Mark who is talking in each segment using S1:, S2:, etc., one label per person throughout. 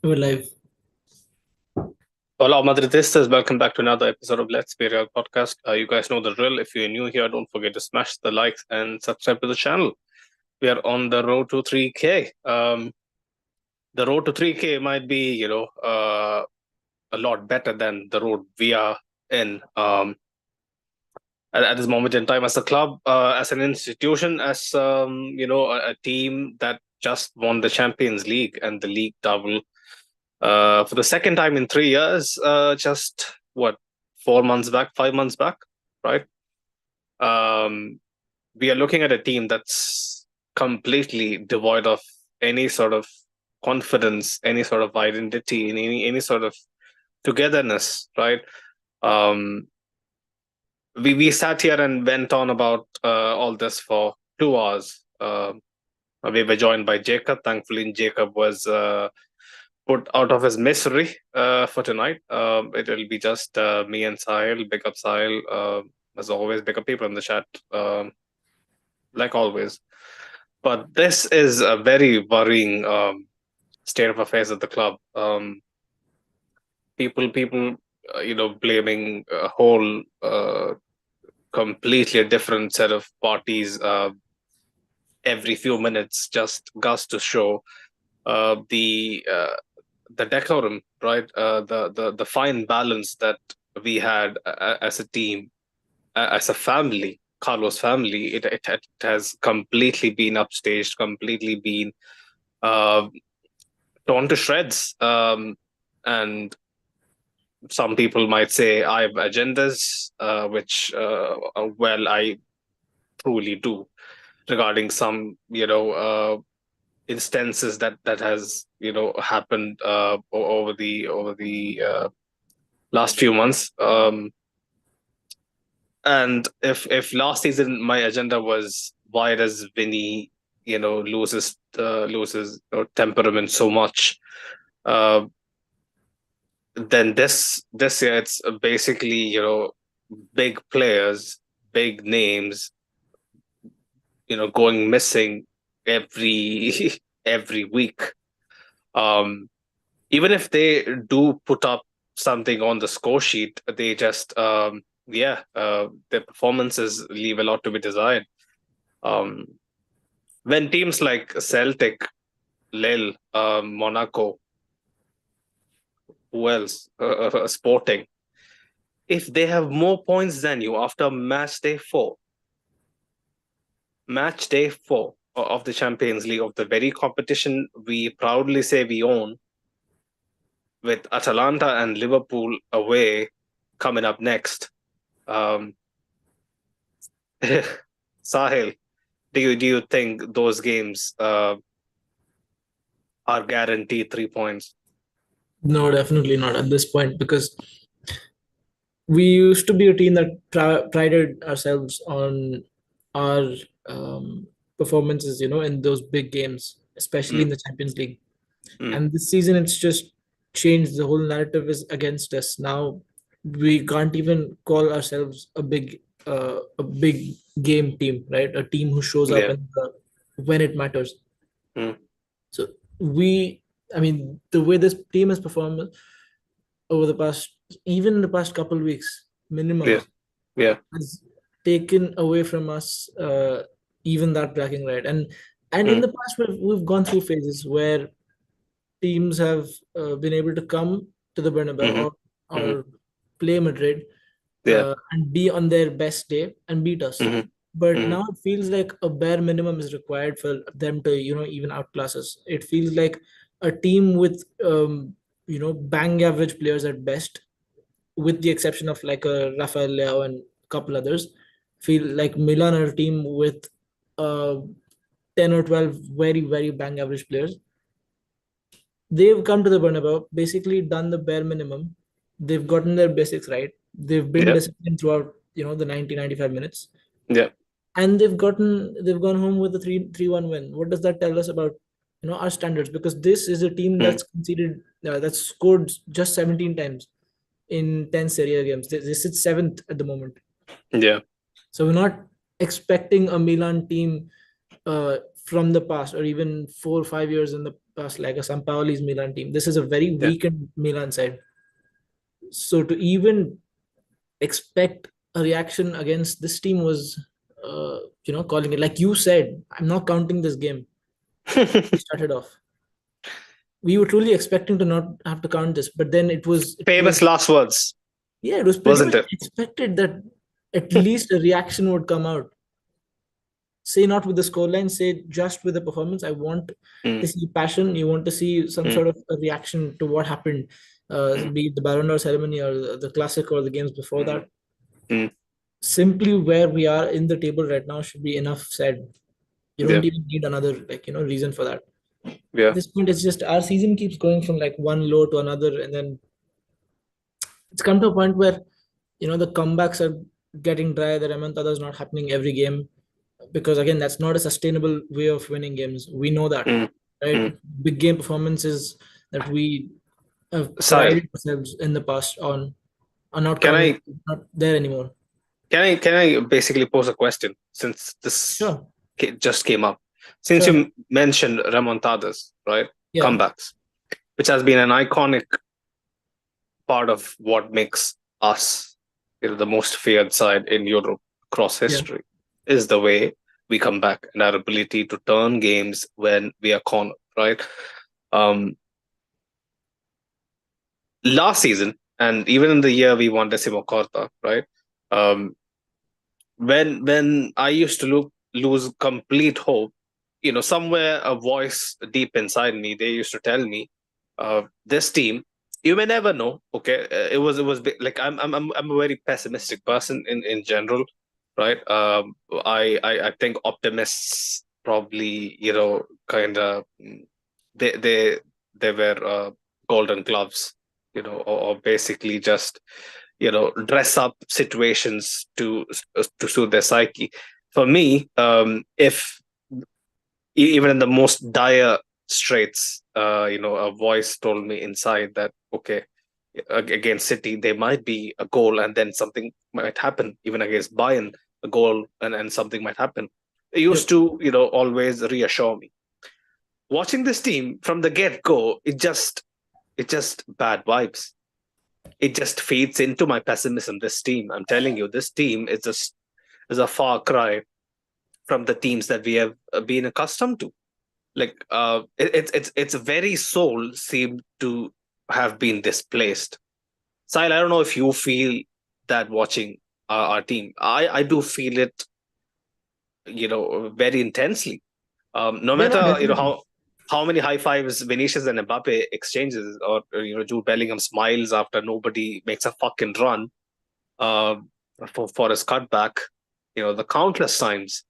S1: We're live.
S2: Hola, Madridistas. Welcome back to another episode of Let's Be Real podcast. You guys know the drill. If you're new here, don't forget to smash the likes and subscribe to the channel. We are on the road to 3K. The road to 3K might be, a lot better than the road we are in at this moment in time as a club, as an institution, as a team that just won the Champions League and the league double for the second time in 3 years. Just what, 4 months back, 5 months back, right? Um, we are looking at a team that's completely devoid of any sort of confidence, any sort of identity, and any sort of togetherness, right? Um, we sat here and went on about all this for 2 hours. We were joined by Jacob. Thankfully, Jacob was put out of his misery for tonight. It will be just me and Sahil. Big up Sahil. As always, big up people in the chat, like always. But this is a very worrying state of affairs at the club. People, blaming a whole completely different set of parties every few minutes, just goes to show the decorum, right? The fine balance that we had as a team, as a family, Carlos family. It has completely been upstaged, completely been uh, torn to shreds. And some people might say I have agendas, which well, I truly do, regarding some instances that has happened over the last few months. And if last season my agenda was why does Vinny loses temperament so much, uh, then this year it's basically big players, big names going missing every every week. um Even if they do put up something on the score sheet, they just their performances leave a lot to be desired. Um, when teams like Celtic, Lille, Monaco, who else, Sporting, if they have more points than you after match day four of the Champions League, of the very competition we proudly say we own, with Atalanta and Liverpool away coming up next. Um, Sahil, do you think those games are guaranteed 3 points?
S1: No, definitely not at this point because we used to be a team that prided ourselves on our performances, in those big games, especially in
S2: Mm,
S1: the Champions League.
S2: mm,
S1: And this season, it's just changed. The whole narrative is against us now. We can't even call ourselves a big game team, right? A team who shows up
S2: yeah.
S1: when it matters.
S2: Mm,
S1: So I mean, the way this team has performed over even the past couple of weeks,
S2: yeah.
S1: minimum,
S2: Yeah.
S1: has taken away from us even that bragging right. And in
S2: Mm,
S1: the past, we've gone through phases where teams have been able to come to the Bernabeu
S2: mm-hmm, mm-hmm,
S1: or play Madrid
S2: yeah.
S1: and be on their best day and beat us.
S2: Mm-hmm,
S1: But
S2: mm-hmm,
S1: now it feels like a bare minimum is required for them to, even outclass us. It feels like a team with, bang average players at best, with the exception of like a Rafael Leao and a couple others, feel like Milan are a team with uh, 10 or 12 very, very bang average players. They've come to the Bernabeu, basically done the bare minimum. They've gotten their basics right. They've been
S2: yeah.
S1: disciplined throughout, the 90-95 minutes,
S2: Yeah.
S1: and they've gone home with a 3-1 win. What does that tell us about our standards? Because this is a team
S2: Mm,
S1: that's scored just 17 times in 10 Serie A games. They sit seventh at the moment.
S2: yeah.
S1: So we're not expecting a Milan team from the past, or even 4 or 5 years in the past, like a Sampaoli's Milan team. This is a very weakened Milan side. So to even expect a reaction against this team was, calling it, like you said, I'm not counting this game. We started off. We were truly expecting to not have to count this, but then
S2: Famous last words,
S1: yeah, it was pretty
S2: wasn't
S1: much
S2: it?
S1: expected that at least a reaction would come out. Say not with the scoreline, say just with the performance. I want
S2: Mm,
S1: to see passion. You want to see some
S2: mm,
S1: sort of a reaction to what happened,
S2: mm,
S1: be it the Ballon d'Or ceremony or the Classic or the games before
S2: mm,
S1: that.
S2: mm.
S1: Simply where we are in the table right now should be enough said. You don't
S2: Yeah,
S1: even need another reason for that. At
S2: yeah.
S1: this point, it's just our season keeps going from like one low to another, and then it's come to a point where the comebacks are getting dry. The remontada is not happening every game because again, that's not a sustainable way of winning games. We know that,
S2: Mm,
S1: right?
S2: mm.
S1: Big game performances that we have
S2: Sahil,
S1: prided ourselves in the past on are not
S2: can
S1: coming,
S2: I
S1: not there anymore.
S2: can I basically pose a question since this
S1: Sure,
S2: just came up? Since
S1: sure,
S2: you mentioned remontadas, right?
S1: yeah,
S2: Comebacks, which has been an iconic part of what makes us, the most feared side in Europe across
S1: yeah,
S2: history, is the way we come back and our ability to turn games when we are cornered, right? Um, Last season, and even in the year we won Decimo Corta, right? Um, when I used to lose complete hope, somewhere a voice deep inside me, they used to tell me, this team, you may never know. Okay, like I'm a very pessimistic person in general, right? I think optimists probably kind of they they they were golden gloves, or basically just dress up situations to suit their psyche. For me, if even in the most dire straits, a voice told me inside that okay, against City there might be a goal and then something might happen. Even against Bayern, a goal and something might happen. It used
S1: yep,
S2: to always reassure me. Watching this team from the get go, it just bad vibes. It just feeds into my pessimism. This team, I'm telling you, this team is a far cry from the teams that we have been accustomed to. Like it's very soul seemed to have been displaced. Sile, I don't know if you feel that watching our team. I do feel it, very intensely. No
S1: yeah, no,
S2: matter
S1: definitely.
S2: how many high fives Vinicius and Mbappe exchanges, or Jude Bellingham smiles after nobody makes a fucking run uh, for his cutback. The countless times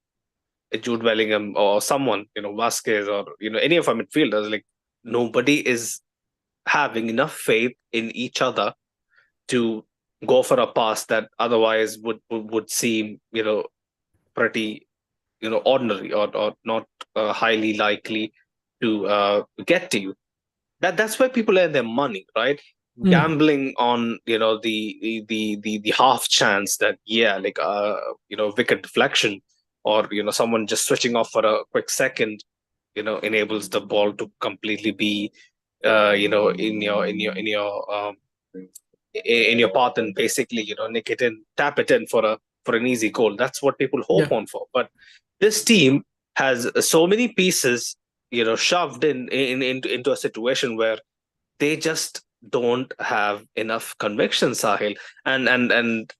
S2: Jude Bellingham or someone, Vasquez or any of our midfielders, like nobody is having enough faith in each other to go for a pass that otherwise would seem pretty ordinary or not highly likely to get to you. That's where people earn their money, right?
S1: Mm,
S2: Gambling on the half chance that like wicked deflection, or someone just switching off for a quick second enables the ball to completely be in your path, and basically nick it in, tap it in for an easy goal. That's what people hope
S1: yeah,
S2: on for. But this team has so many pieces shoved into a situation where they just don't have enough conviction, Sahil. And and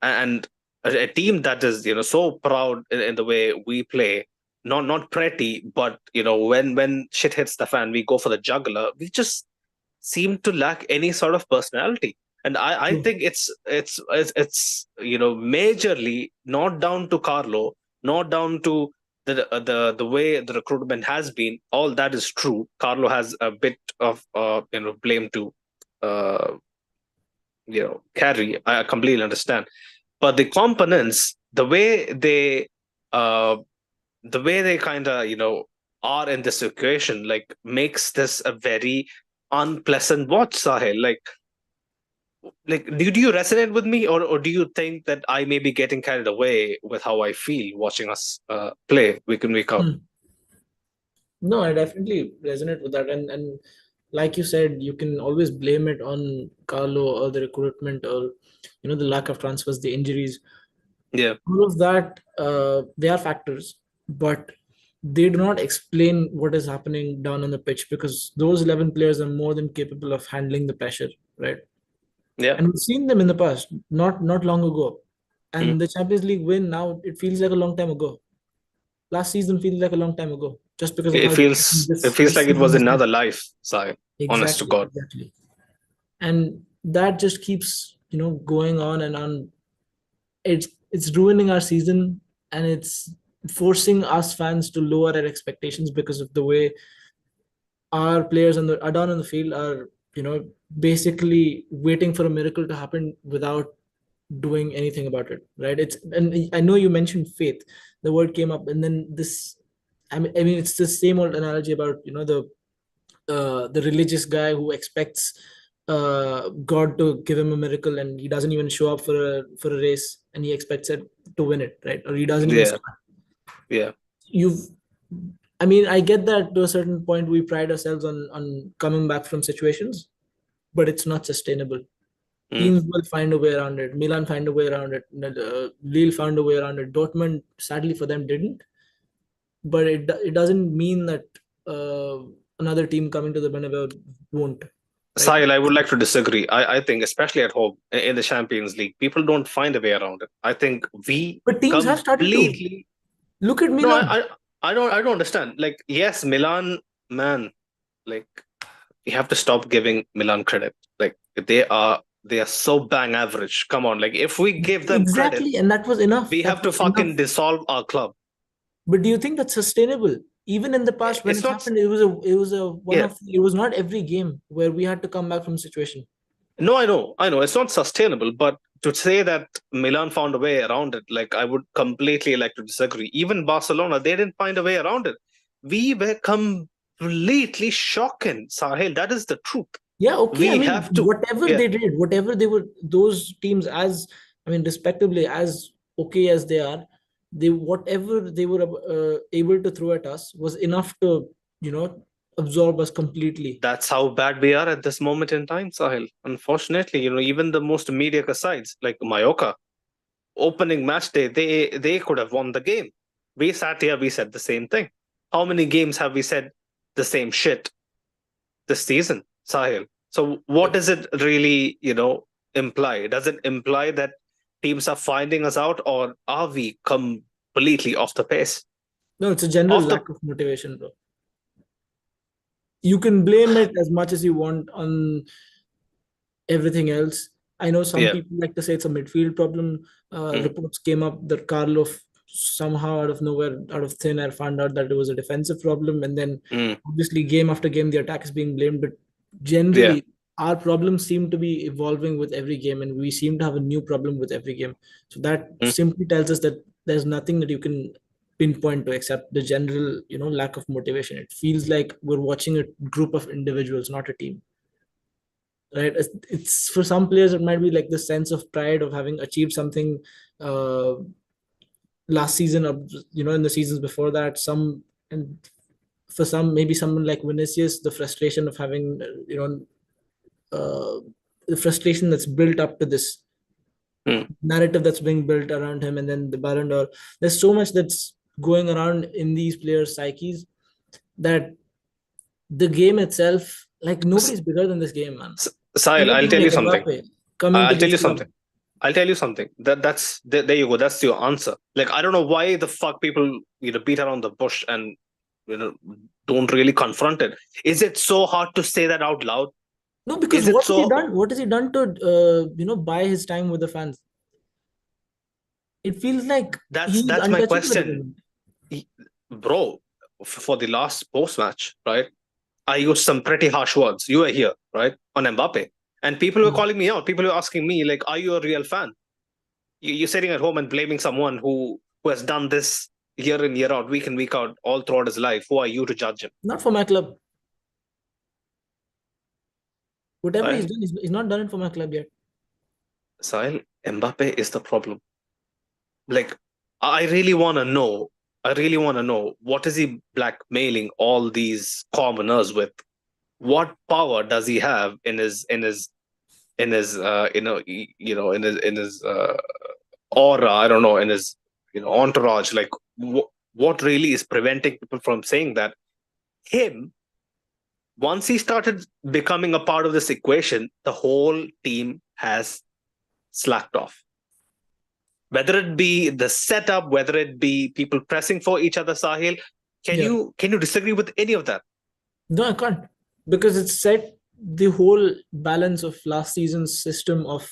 S2: and a team that is so proud in the way we play, not pretty, but when shit hits the fan, we go for the juggler. We just seem to lack any sort of personality. And I
S1: true.
S2: think it's majorly not down to Carlo, not down to the way the recruitment has been. All that is true. Carlo has a bit of blame to uh, carry. I completely understand, but the components, uh, the way they kind of are in this equation, like makes this a very unpleasant watch, Sahil. Like do you resonate with me, or do you think that I may be getting carried away with how I feel watching us play week in week out?
S1: Mm. No, I definitely resonate with that. And like you said, you can always blame it on Carlo or the recruitment or the lack of transfers, the injuries.
S2: Yeah,
S1: All of that, they are factors, but they do not explain what is happening down on the pitch, because those 11 players are more than capable of handling the pressure, right?
S2: yeah.
S1: And we've seen them in the past, not long ago.
S2: Mm.
S1: And the Champions League win now, it feels like a long time ago. Last season feels like a long time ago, just because of
S2: It
S1: how
S2: feels it
S1: this
S2: feels like it
S1: season
S2: was
S1: has been.
S2: another life, Sai. Honest to
S1: Exactly,
S2: God.
S1: exactly. And that just keeps going on and on. It's ruining our season, and it's forcing us fans to lower our expectations because of the way our players are down on the field are basically waiting for a miracle to happen without doing anything about it, right? It's And I know you mentioned faith, the word came up, and then this, I mean it's the same old analogy about the religious guy who expects God to give him a miracle, and he doesn't even show up for a race, and he expects it to win it, right? Or he doesn't even
S2: Yeah,
S1: start.
S2: yeah.
S1: You've I mean, I get that to a certain point we pride ourselves on coming back from situations, but it's not sustainable.
S2: Mm.
S1: Teams will find a way around it. Milan find a way around it. Lille found a way around it. Dortmund, sadly for them, didn't. But it doesn't mean that another team coming to the Bernabeu won't, right?
S2: Sahil, I would like to disagree. I think, especially at home in the Champions League, people don't find a way around it. I think we
S1: But teams have started to.
S2: completely.
S1: Look at
S2: No,
S1: Milan.
S2: I don't understand. Like, yes, Milan, man, like we have to stop giving Milan credit. Like they are so bang average. Come on, like if we give them credit,
S1: Exactly, and that was enough.
S2: we
S1: That
S2: have to
S1: was enough.
S2: fucking dissolve our club.
S1: But do you think that's sustainable? Even in the past, when
S2: It's
S1: it's
S2: not.
S1: happened, it was a one
S2: Yeah,
S1: of it was not every game where we had to come back from situation.
S2: no, I know, it's not sustainable. But to say that Milan found a way around it, like I would completely like to disagree. Even Barcelona, they didn't find a way around it. We were completely shocking, Sahil. That is the truth.
S1: Yeah, okay. I
S2: We
S1: mean,
S2: have to.
S1: whatever
S2: Yeah,
S1: they did, whatever they were, those teams, as I mean, respectively, as okay as they are, they whatever they were able to throw at us was enough to absorb us completely.
S2: that's how bad we are at this moment in time, Sahil. Unfortunately, even the most mediocre sides like Mallorca, opening match day, they could have won the game. We sat here, we said the same thing. How many games have we said the same shit this season, Sahil? So what
S1: Yep.
S2: does it really, imply? Does it imply that teams are finding us out, or are we completely off the pace?
S1: No, it's a general
S2: Off the
S1: lack of motivation, bro. You can blame it as much as you want on everything else. I know some
S2: Yeah.
S1: people like to say it's a midfield problem.
S2: Mm,
S1: Reports came up that Carlo somehow out of nowhere, out of thin air, found out that it was a defensive problem, and then
S2: mm,
S1: obviously game after game the attack is being blamed. But
S2: yeah.
S1: generally, our problems seem to be evolving with every game, and we seem to have a new problem with every game. So that
S2: Mm.
S1: simply tells us that there's nothing that you can pinpoint to except the general, lack of motivation. It feels like we're watching a group of individuals, not a team, right? It's for some players it might be like the sense of pride of having achieved something uh last season, or in the seasons before that. And for some, maybe someone like Vinicius, the frustration of having uh the frustration that's built up to this
S2: Mm.
S1: narrative that's being built around him, and then the Ballon d'Or. There's so much that's going around in these players' psyches that the game itself, like,
S2: S-
S1: nobody's bigger than this game, man.
S2: Sahil,
S1: Even
S2: I'll
S1: someone
S2: tell you
S1: like
S2: something.
S1: Mbappe coming to
S2: I'll tell
S1: this
S2: you
S1: club.
S2: something. I'll tell you something. There you go. That's your answer. Like I don't know why the fuck people beat around the bush and you know don't really confront it. Is it so hard to say that out loud?
S1: No, because
S2: Is it
S1: what has he
S2: so?
S1: done? What has he done to buy his time with the fans? It feels like he's
S2: That's my
S1: untouchable at the
S2: question,
S1: moment.
S2: bro. For the last post match, right? I used some pretty harsh words. You were here, right, on Mbappe, and people were
S1: Mm.
S2: calling me out. People were asking me like, "Are you a real fan? You're sitting at home and blaming someone who has done this year in year out, week in week out, all throughout his life. Who are you to judge him?"
S1: Not for my club. Whatever he's
S2: Sahil,
S1: done, he's not done it for my club yet.
S2: Sahil, Mbappe is the problem. Like, I really want to know. I really want to know, what is he blackmailing all these commoners with? What power does he have in his aura? I don't know, in his entourage. Like what really is preventing people from saying that him? Once he started becoming a part of this equation, the whole team has slacked off. Whether it be the setup, whether it be people pressing for each other, Sahil, can
S1: Yeah.
S2: you disagree with any of that?
S1: No, I can't, because it set the whole balance of last season's system of,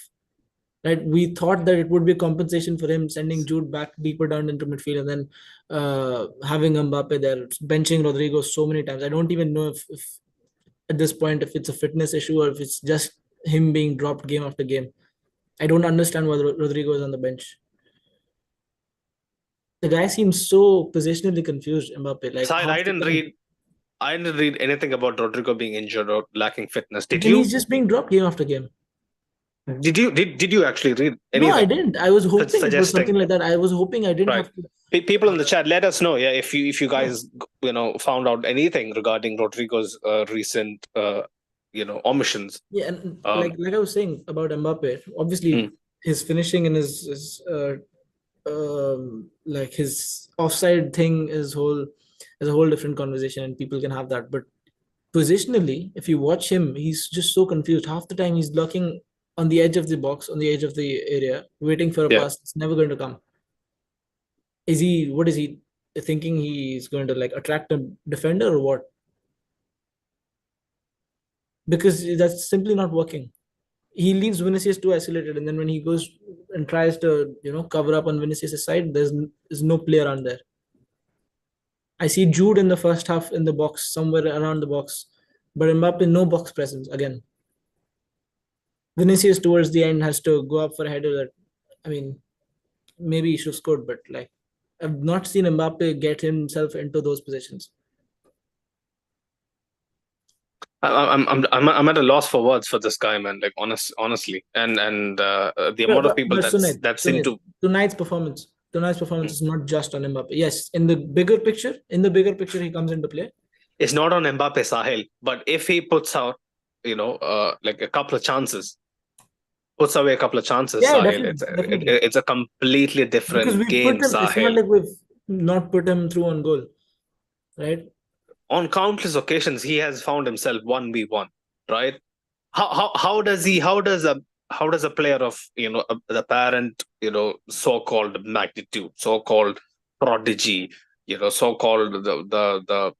S1: right. We thought that it would be compensation for him sending Jude back deeper down into midfield, and then having Mbappe there, benching Rodrigo so many times. I don't even know if at this point if it's a fitness issue or if it's just him being dropped game after game. I don't understand why Rodrigo is on the bench. The guy seems so positionally confused, Mbappe. Like
S2: Sahil,
S1: half the time,
S2: I didn't read anything about Rodrigo being injured or lacking fitness. Did
S1: then he's
S2: you?
S1: just being dropped game after game.
S2: Did you actually read
S1: No, I
S2: anything
S1: didn't. I was hoping it was
S2: suggesting?
S1: something like that. I was hoping I didn't
S2: Right.
S1: have to.
S2: People in the chat, let us know. Yeah, if you
S1: No.
S2: guys found out anything regarding Rodrigo's recent omissions.
S1: Yeah, and
S2: Um,
S1: like I was saying about Mbappe, obviously
S2: mm,
S1: his finishing and his like his offside thing is a whole different conversation, and people can have that. But positionally, if you watch him, he's just so confused. Half the time he's blocking on the edge of the box, on the edge of the area, waiting for a
S2: yeah.
S1: pass. It's never going to come. Is he? What is he thinking? He's going to like attract a defender or what? Because that's simply not working. He leaves Vinicius too isolated, and then when he goes and tries to cover up on Vinicius' side, there's no player on there. I see Jude in the first half in the box, somewhere around the box, but Mbappe no box presence again. Vinicius towards the end has to go up for a header that, I mean, maybe he should have scored, but like I've not seen Mbappe get himself into those positions.
S2: I'm at a loss for words for this guy, man. Like honestly, and the
S1: But
S2: amount of
S1: but,
S2: people
S1: but Sunil,
S2: that's
S1: Sunil,
S2: into.
S1: tonight's performance is not just on Mbappe. Yes, in the bigger picture, he comes into play.
S2: It's not on Mbappe, Sahil, but if he puts out, like a couple of chances, puts away a couple of chances,
S1: Yeah,
S2: Sahil,
S1: definitely, definitely.
S2: it's a completely
S1: Because
S2: different
S1: we put
S2: game,
S1: him. It's not
S2: Sahil.
S1: like we've not put him through on goal, right?
S2: On countless occasions, he has found himself 1v1, right? How does a player of the parent so-called magnitude, so-called prodigy, so-called the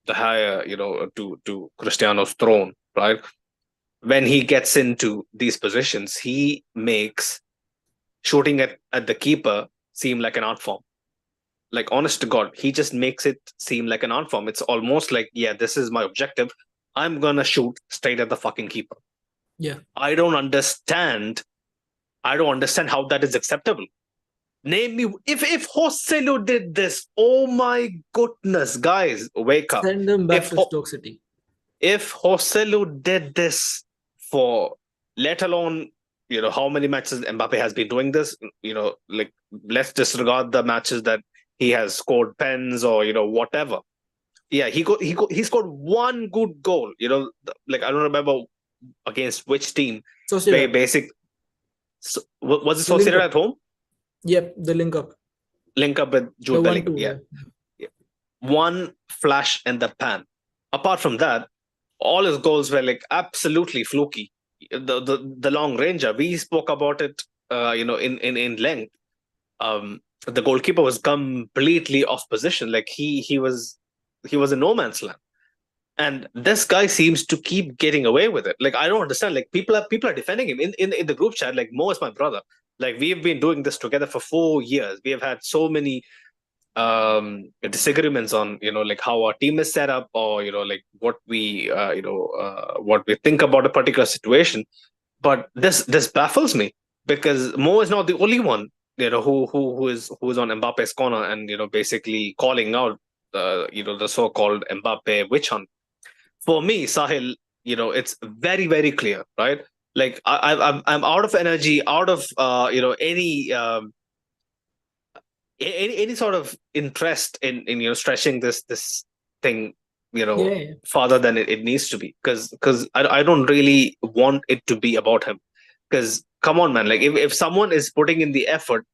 S2: higher to Cristiano's throne, right? When he gets into these positions, he makes shooting at the keeper seem like an art form. Like, honest to God, he just makes it seem like an art form. It's almost like, yeah, this is my objective. I'm gonna shoot straight at the fucking keeper.
S1: Yeah.
S2: I don't understand. I don't understand how that is acceptable. Name me if Joselu did this. Oh my goodness, guys, wake up.
S1: Send him back
S2: If
S1: to Stoke City.
S2: if Joselu did this for, let alone how many matches Mbappe has been doing this, like, let's disregard the matches that he has scored pens or whatever. Yeah, he scored one good goal. Like, I don't remember against which team. Very
S1: Sociedad.
S2: basic. So, was it
S1: The link
S2: Sociedad
S1: up.
S2: at home?
S1: Yep, the link up.
S2: Link up with
S1: The
S2: Jude
S1: one
S2: Bellingham.
S1: two.
S2: Yeah.
S1: Yeah.
S2: Yeah. One flash in the pan. Apart from that, all his goals were like absolutely fluky. The long ranger, we spoke about it, in length. The goalkeeper was completely off position. Like he was in no man's land. And this guy seems to keep getting away with it. Like, I don't understand. Like, people are defending him in the group chat. Like, Mo is my brother. Like, we've been doing this together for 4 years. We have had so many disagreements on like how our team is set up, or like what we think about a particular situation. But this baffles me, because Mo is not the only one who is on Mbappe's corner, and basically calling out the so-called Mbappe witch hunt. For me, Sahil, it's very, very clear, right? Like, I'm out of energy, out of any any sort of interest in stretching this thing
S1: Yeah.
S2: farther than it needs to be, because I don't really want it to be about him. Because come on, man, like if someone is putting in the effort,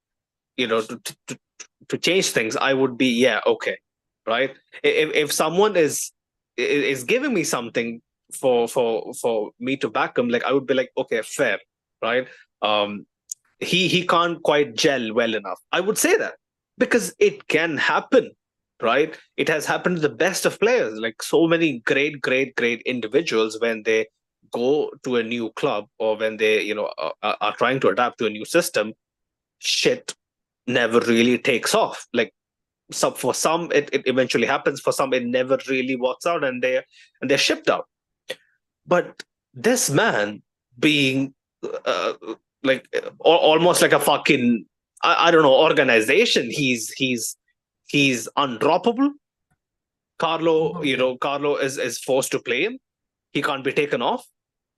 S2: to change things, I would be, yeah, okay, right. If someone is giving me something for me to back him, like I would be like, okay, fair, right. um he can't quite gel well enough, I would say that, because it can happen, right. It has happened to the best of players, like so many great individuals, when they go to a new club, or when they are trying to adapt to a new system, shit never really takes off. Like, for some it eventually happens, for some it never really works out, and they're shipped out. But this man, being uh, like almost like a fucking, I don't know, organization, he's undroppable. Carlo,
S1: Oh, yeah.
S2: Carlo is forced to play him. He can't be taken off.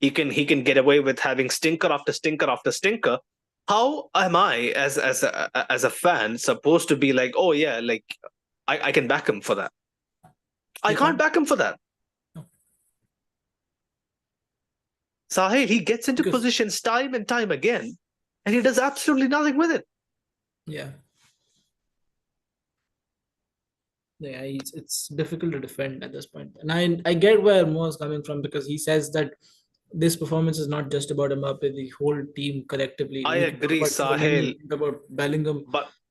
S2: He can get away with having stinker after stinker after stinker. How am I, as a fan, supposed to be like, oh yeah, like I can back him for that? I
S1: You
S2: can't
S1: can't.
S2: back him for that.
S1: No.
S2: Sahil, he gets into
S1: Because
S2: positions time and time again, and he does absolutely nothing with it.
S1: yeah, yeah, it's difficult to defend at this point. And I get where Mo is coming from, because he says that this performance is not just about Mbappe, the whole team collectively.
S2: I
S1: We can talk
S2: agree,
S1: about Tchouaméni, we
S2: Sahil,
S1: can talk about Bellingham,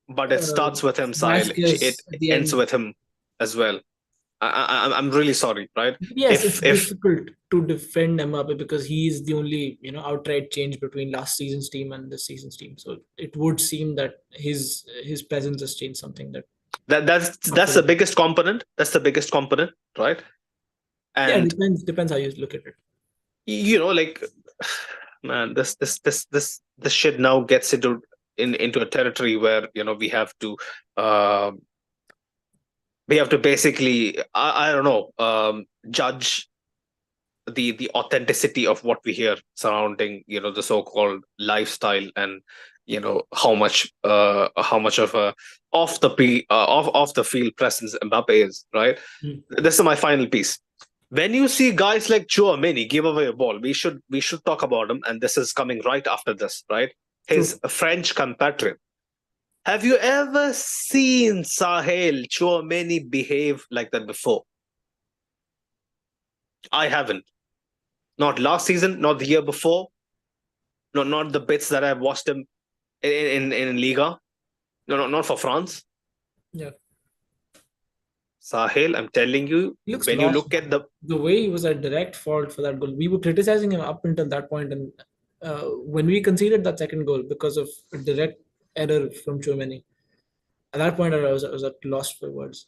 S2: but it
S1: uh,
S2: starts with him, Sahil. It
S1: Vasquez at the
S2: ends
S1: end.
S2: with him as well. I'm really sorry, right?
S1: Yes, it's
S2: If
S1: difficult to defend Mbappe because he is the only, outright change between last season's team and this season's team. So it would seem that his presence has changed something that not
S2: that's
S1: for
S2: the
S1: the
S2: biggest component. That's the biggest component, right?
S1: yeah,
S2: And
S1: depends how you look at it.
S2: like, man, this shit now gets into a territory where uh, we have to basically, I don't know, judge the authenticity of what we hear surrounding the so-called lifestyle, and how much of a off the field presence Mbappe is, right.
S1: Hmm.
S2: This is my final piece. When you see guys like Chouameni give away a ball, we should talk about him, and this is coming right after this, right. His
S1: True.
S2: French compatriot. Have you ever seen Sahel Chouameni behave like that before? I haven't. Not last season, not the year before, not the bits that I've watched him in Liga. No, not for France.
S1: Yeah.
S2: Sahel, I'm telling you,
S1: He looks
S2: when you
S1: lost,
S2: look at
S1: man. The way he was at direct fault for that goal. We were criticizing him up until that point, and when we conceded that second goal because of a direct error from Chouameni, at that point I was at loss for words.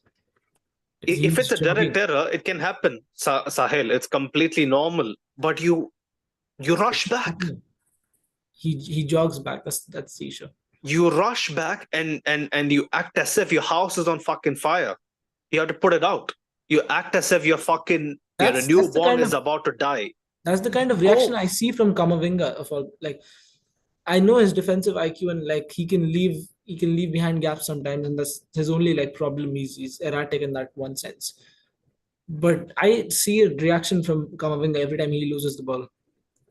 S1: Because he
S2: if it's
S1: was
S2: a direct
S1: jogging.
S2: error, it can happen, Sahel. It's completely normal. But you rush
S1: It's
S2: back.
S1: happening. He jogs back. That's the issue.
S2: You rush back, and you act as if your house is on fucking fire. You have to put it out. You act as if your
S1: That's the
S2: newborn
S1: kind
S2: is
S1: of
S2: about to die.
S1: that's the kind of reaction
S2: Go.
S1: I see from Kamavinga. Of all, like, I know his defensive IQ, and like he can leave behind gaps sometimes, and that's his only like problem. He's erratic in that one sense. But I see a reaction from Kamavinga every time he loses the ball.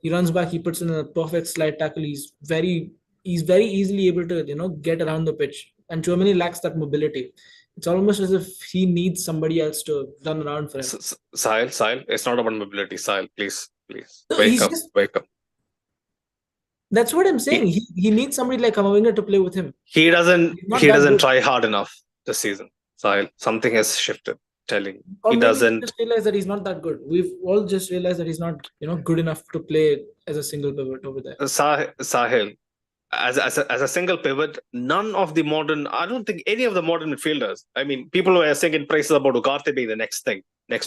S1: He runs back, he puts in a perfect slide tackle. He's very easily able to get around the pitch. And Chouameni lacks that mobility. It's almost as if he needs somebody else to run around for him.
S2: Sahil, it's not about mobility. Sahil, please,
S1: So
S2: wake
S1: he's
S2: up,
S1: just
S2: wake up.
S1: that's what I'm saying.
S2: He
S1: He needs somebody like Kamavinga to play with him.
S2: he doesn't
S1: He's not
S2: he
S1: that
S2: doesn't
S1: good.
S2: try hard enough this season. Sahil, something has shifted. Telling you.
S1: Or
S2: He
S1: maybe we
S2: doesn't.
S1: just realized that he's not that good. We've all just realized that he's not, good enough to play as a single pivot over there.
S2: Sahil, as a single pivot, none of the modern, I don't think any of the modern midfielders. I mean, people were singing praises about Ugarte being the next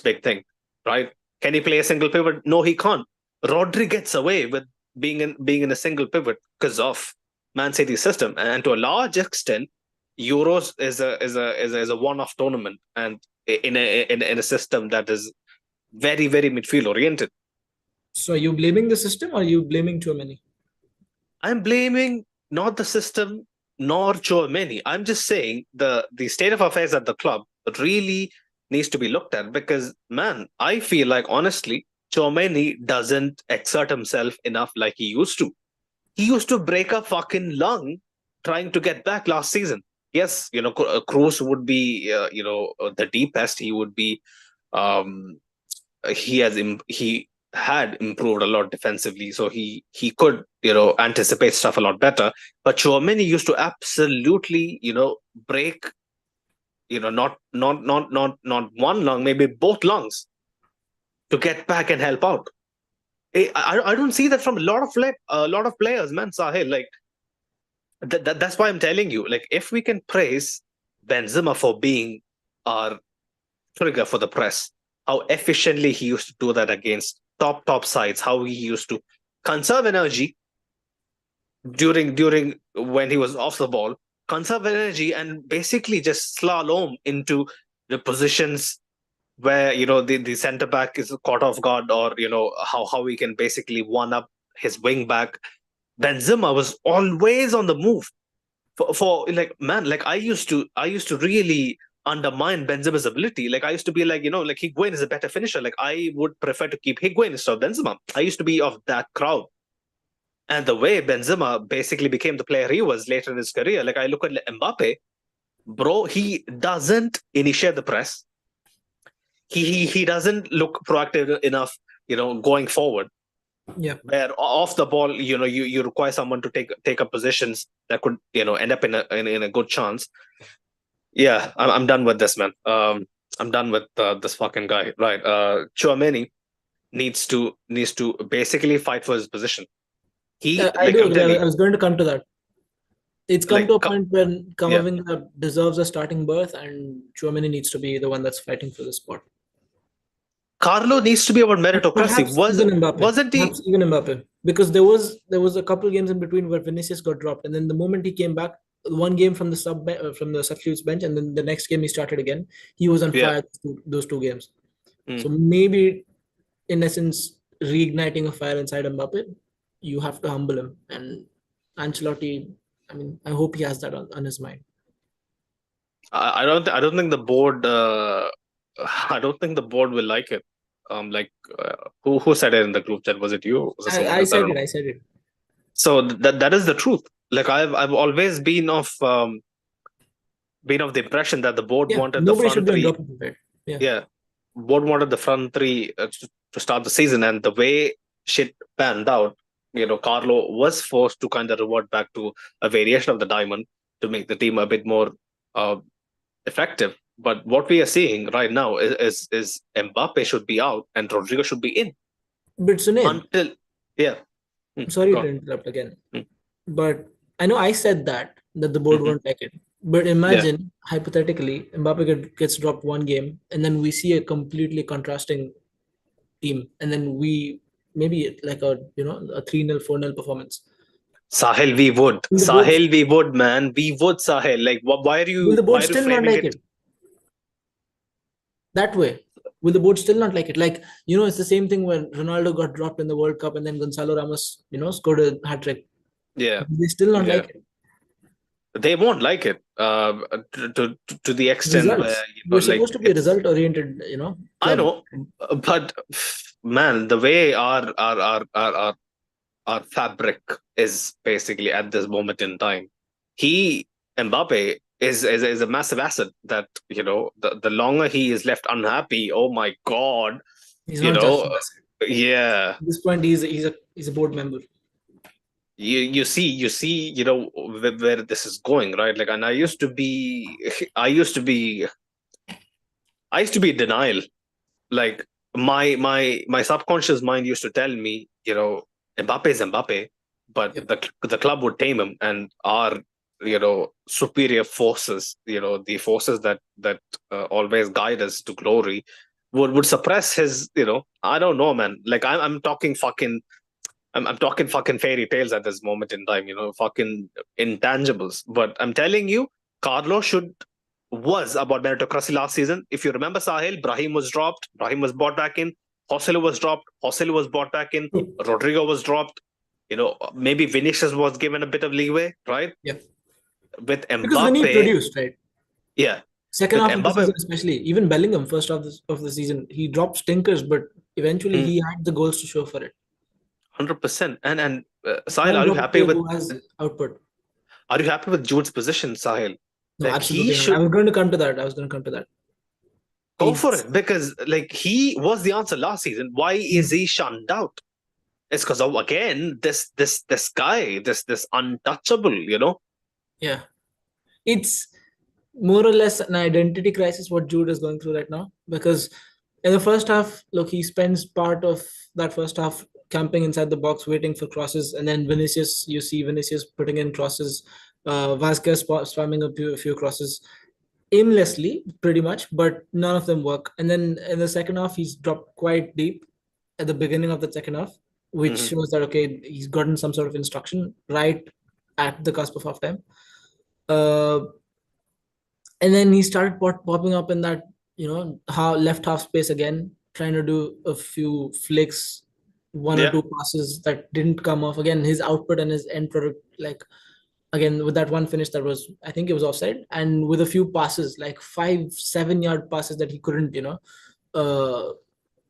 S2: big thing, right? Can he play a single pivot? No, he can't. Rodri gets away with being in a single pivot because of Man City's system, and to a large extent, Euros is a one-off tournament, and in a system that is very very midfield oriented.
S1: So are you blaming the system or are you blaming Chouameni?
S2: I'm blaming not the system, nor Chouameni. I'm just saying the state of affairs at the club really needs to be looked at, because, man, I feel like, honestly, Chouameni doesn't exert himself enough like he used to. He used to break a fucking lung trying to get back last season. Yes, Cruz would be, the deepest. He would be, um, he had improved a lot defensively, so he could, anticipate stuff a lot better. But Chouameni used to absolutely, break, not one lung, maybe both lungs, to get back and help out. I don't see that from a lot of players, man. Sahil, like, that's why I'm telling you, like, if we can praise Benzema for being our trigger for the press, how efficiently he used to do that against top sides, how he used to conserve energy during when he was off the ball, conserve energy and basically just slalom into the positions where, the center back is caught off guard, or how we can basically one up his wing back. Benzema was always on the move. For like, man, like, I used to really undermine Benzema's ability. Like, I used to be like, like, Higuain is a better finisher. Like, I would prefer to keep Higuain instead of Benzema. I used to be of that crowd. And the way Benzema basically became the player he was later in his career, like, I look at Mbappe, bro, he doesn't initiate the press. He doesn't look proactive enough, going forward.
S1: Yeah.
S2: Where off the ball, you require someone to take up positions that could, end up in a good chance. Yeah, I'm done with this, man. I'm done with this fucking guy. Right. Chouameni needs to basically fight for his position.
S1: I
S2: Like,
S1: do
S2: I'm
S1: agree.
S2: telling
S1: I
S2: you,
S1: was going to come to that. It's come
S2: like,
S1: to a point when
S2: yeah,
S1: Kamavinga deserves a starting berth, and Chouameni needs to be the one that's fighting for the spot.
S2: Carlo needs to be about
S1: And
S2: meritocracy.
S1: perhaps even Mbappe.
S2: Wasn't he?
S1: Perhaps even Mbappe. Because there was a couple games in between where Vinicius got dropped, and then the moment he came back, one game from the from the substitutes bench, and then the next game he started again. He was on
S2: Yeah.
S1: fire those two games.
S2: Hmm.
S1: So maybe, in essence, reigniting a fire inside Mbappe, you have to humble him. And Ancelotti, I mean, I hope he has that on his mind.
S2: I don't think the board. I don't think the board will like it. Like, who said it in the group chat? Was it you? Was it someone
S1: I
S2: else? I
S1: said
S2: don't
S1: it.
S2: know.
S1: I said it.
S2: So that is the truth. Like, I've always been of the impression that the board
S1: Yeah,
S2: wanted the
S1: nobody should
S2: front
S1: be on
S2: three.
S1: top of it. Yeah.
S2: Yeah, board wanted the front three to start the season, and the way shit panned out, Carlo was forced to kind of revert back to a variation of the diamond to make the team a bit more uh, effective. But what we are seeing right now is Mbappe should be out and Rodrigo should be in
S1: But Sunil,
S2: until, yeah.
S1: sorry
S2: Go
S1: to
S2: on.
S1: interrupt again,
S2: Mm,
S1: but I know I said that the board
S2: mhm.
S1: won't like it. But
S2: Yeah,
S1: imagine hypothetically, Mbappe gets dropped one game, and then we see a completely contrasting team, and then we maybe like a 3-0, 4-0 performance.
S2: Sahil, we would.
S1: Will the board
S2: Sahil, we would, man. We would, Sahil. Like, why are
S1: will
S2: you
S1: the board
S2: why are you
S1: still not
S2: framing
S1: like
S2: it?
S1: it that way? Will the board still not like it? Like, it's the same thing when Ronaldo got dropped in the World Cup, and then Gonzalo Ramos, scored a hat trick.
S2: Yeah,
S1: They still not
S2: yeah.
S1: like it.
S2: They won't like it. To the extent where,
S1: Results. We're
S2: like,
S1: supposed to be a
S2: it's.
S1: result-oriented,
S2: I
S1: club.
S2: know, but, man, the way our fabric is basically at this moment in time, he Mbappe is a massive asset. That, the longer he is left unhappy, oh my god,
S1: He's
S2: you
S1: not just
S2: know,
S1: an asset.
S2: yeah.
S1: At this point, he's a board member.
S2: You see, where this is going, right? Like, and I used to be in denial. Like, my subconscious mind used to tell me, Mbappe is Mbappe, but
S1: Yep.
S2: the club would tame him, and our, superior forces, the forces that always guide us to glory, would suppress his, I don't know, man. Like, I'm talking fucking. I'm talking fucking fairy tales at this moment in time, fucking intangibles. But I'm telling you, Carlo was about meritocracy last season. If you remember, Sahil, Brahim was dropped, Brahim was brought back in, Joselu was dropped, Joselu was brought back in, Rodrigo was dropped. Maybe Vinicius was given a bit of leeway, right?
S1: Yep.
S2: with
S1: Because when he
S2: Mbappe,
S1: produced, right?
S2: yeah,
S1: Second
S2: with
S1: half of the
S2: Mbappe,
S1: season, especially, even Bellingham, first half of the season, he dropped stinkers, but eventually
S2: mm,
S1: he had the goals to show for it.
S2: 100%. And
S1: You
S2: Sahil,
S1: can't drop a player who has output.
S2: are you happy with Jude's position, Sahil?
S1: No,
S2: Like he
S1: absolutely not. I
S2: should
S1: was going to come to that. I was going to come to that.
S2: go for
S1: It's
S2: it because like he was the answer last season. Why is
S1: Hmm.
S2: he shunned out? It's because of again this guy, this untouchable, you know.
S1: Yeah, it's more or less an identity crisis what Jude is going through right now. Because in the first half, look, he spends part of that first half camping inside the box, waiting for crosses, and then Vinicius, you see Vinicius putting in crosses, Vasquez spamming a few crosses aimlessly, pretty much, but none of them work. And then in the second half, he's dropped quite deep at the beginning of the second half, which
S2: Hmm.
S1: shows that okay, he's gotten some sort of instruction right at the cusp of halftime. Uh, and then he started popping up in that how left half space again, trying to do a few flicks, one or
S2: Yeah,
S1: two passes that didn't come off. Again, his output and his end product, like again with that one finish that was, I think it was offside, and with a few passes like 5-7 yard passes that he couldn't uh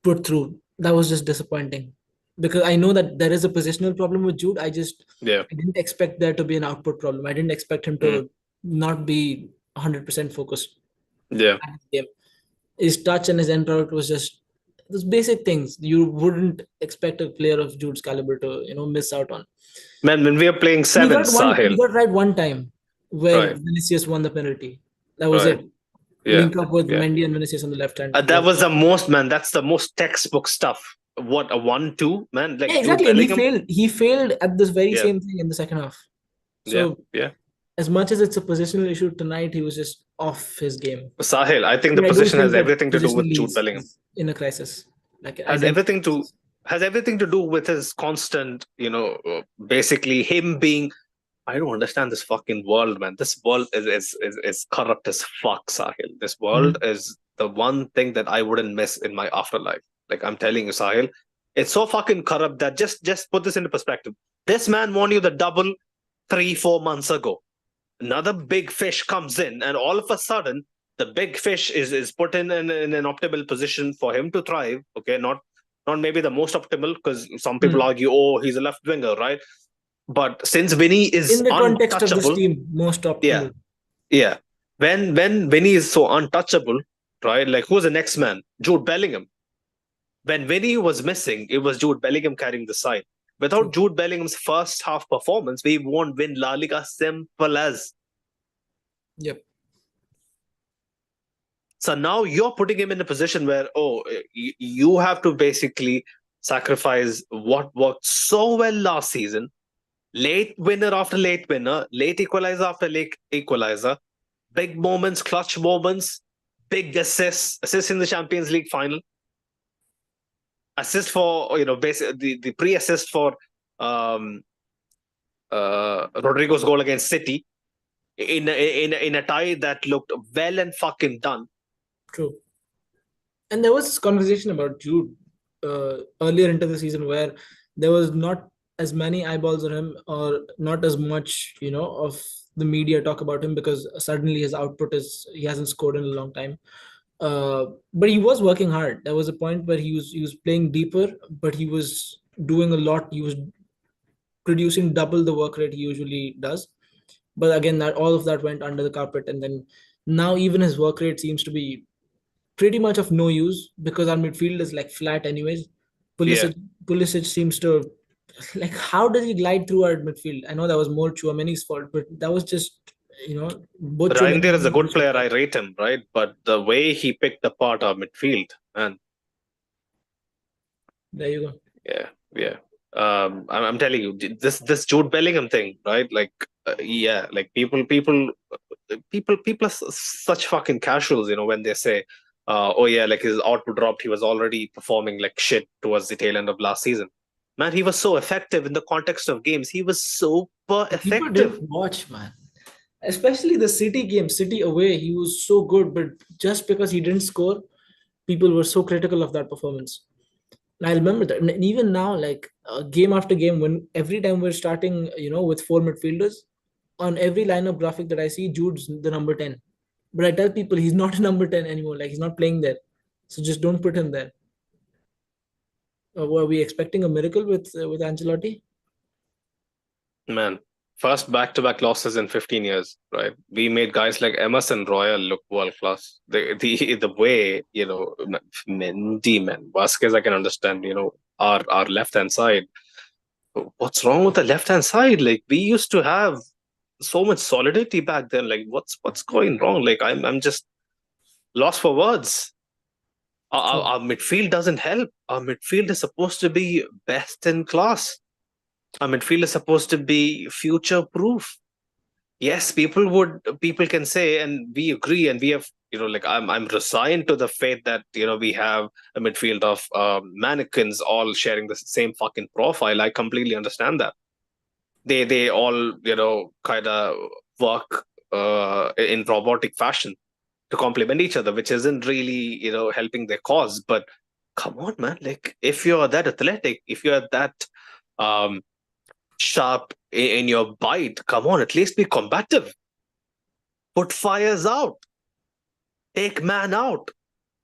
S1: put through. That was just disappointing because I know that there is a positional problem with Jude.
S2: yeah,
S1: I didn't expect there to be an output problem. I didn't expect him
S2: mm,
S1: to not be 100% focused
S2: yeah.
S1: at the game. His touch and his end product was just those basic things you wouldn't expect a player of Jude's caliber to miss out on.
S2: Man, when we are playing
S1: He
S2: seven,
S1: got one. He
S2: Sahil,
S1: got right one time where
S2: right,
S1: Vinicius won the penalty. That was
S2: right,
S1: it.
S2: yeah,
S1: Link up with
S2: yeah.
S1: Mendy and Vinicius on the left hand.
S2: That was the most, man. That's the most textbook stuff. What a 1-2, man.
S1: Yeah,
S2: Like Jude
S1: exactly. And he
S2: Bellingham.
S1: failed. He failed at this very
S2: Yeah,
S1: same thing in the second half.
S2: yeah,
S1: So
S2: yeah.
S1: as much as it's a positional issue tonight, he was just off his game.
S2: Sahil, I think the
S1: But I do
S2: position has
S1: think that
S2: everything to do with
S1: positionally
S2: Jude Bellingham.
S1: he's in a crisis, like an
S2: Has
S1: identity
S2: everything to
S1: crisis.
S2: has everything to do with his constant, basically him being. I don't understand this fucking world, man. This world is corrupt as fuck, Sahil. This world
S1: Mhm.
S2: is the one thing that I wouldn't miss in my afterlife. Like I'm telling you, Sahil, it's so fucking corrupt that just put this into perspective. This man won you the double 3-4 months ago. Another big fish comes in, and all of a sudden, the big fish is put in an optimal position for him to thrive. Okay, not maybe the most optimal because some people
S1: Hmm.
S2: argue, oh, he's a left winger, right? But since Vinny is
S1: In the context of this
S2: untouchable,
S1: team, most
S2: yeah,
S1: optimal.
S2: yeah. When Vinny is so untouchable, right? Like who's the next man? Jude Bellingham. When Vinny was missing, it was Jude Bellingham carrying the side. Without
S1: True.
S2: Jude Bellingham's first half performance, we won't win La Liga. Simple as.
S1: Yep.
S2: So now you're putting him in a position where, oh, you have to basically sacrifice what worked so well last season. Late winner after late winner, late equalizer after late equalizer, big moments, clutch moments, big assists in the Champions League final, assist for the pre-assist for um, Rodrigo's goal against City in a tie that looked well and fucking done.
S1: True. And there was this conversation about Jude earlier into the season where there was not as many eyeballs on him or not as much, of the media talk about him because suddenly his output is he hasn't scored in a long time. But he was working hard. There was a point where he was playing deeper, but he was doing a lot. He was producing double the work rate he usually does. But again, that all of that went under the carpet, and then now even his work rate seems to be pretty much of no use because our midfield is like flat anyways.
S2: Yeah.
S1: Pulisic seems to like how does he glide through our midfield? I know that was more Chouameni's fault, but that was just both Chouameni
S2: Reindeer is a
S1: and
S2: good
S1: Pulisic
S2: player.
S1: fault.
S2: I rate him, right? But the way he picked apart our midfield, and
S1: There you go.
S2: yeah, yeah. I'm telling you, this Jude Bellingham thing, right? Like, yeah, like people are such fucking casuals, when they say, oh yeah, like his output dropped. He was already performing like shit towards the tail end of last season. Man, he was so effective in the context of games. He was super
S1: People
S2: effective.
S1: didn't watch, man. Especially the City game, City away, he was so good, but just because he didn't score, people were so critical of that performance. And I remember that, and even now, like game after game, when every time we're starting, with four midfielders, on every lineup graphic that I see, Jude's the number 10. But I tell people he's not a number 10 anymore. Like he's not playing there. So just don't put him there. Were we expecting a miracle with Ancelotti?
S2: Man, first back-to-back losses in 15 years, right? We made guys like Emerson Royal look world class. The way, Mendy, man, Vasquez, I can understand, our left-hand side. What's wrong with the left-hand side? Like we used to have so much solidity back then. Like what's going wrong? Like I'm just lost for words.
S1: True.
S2: Our midfield doesn't help. Our midfield is supposed to be best in class. Our midfield is supposed to be future proof. Yes, people can say, and we agree, and we have, like I'm resigned to the fate that we have a midfield of mannequins all sharing the same fucking profile. I completely understand that. They all kind of work in robotic fashion to complement each other, which isn't really helping their cause. But come on, man, like if you're that athletic, if you're that um sharp in your bite, come on, at least be combative, put fires out, take man out.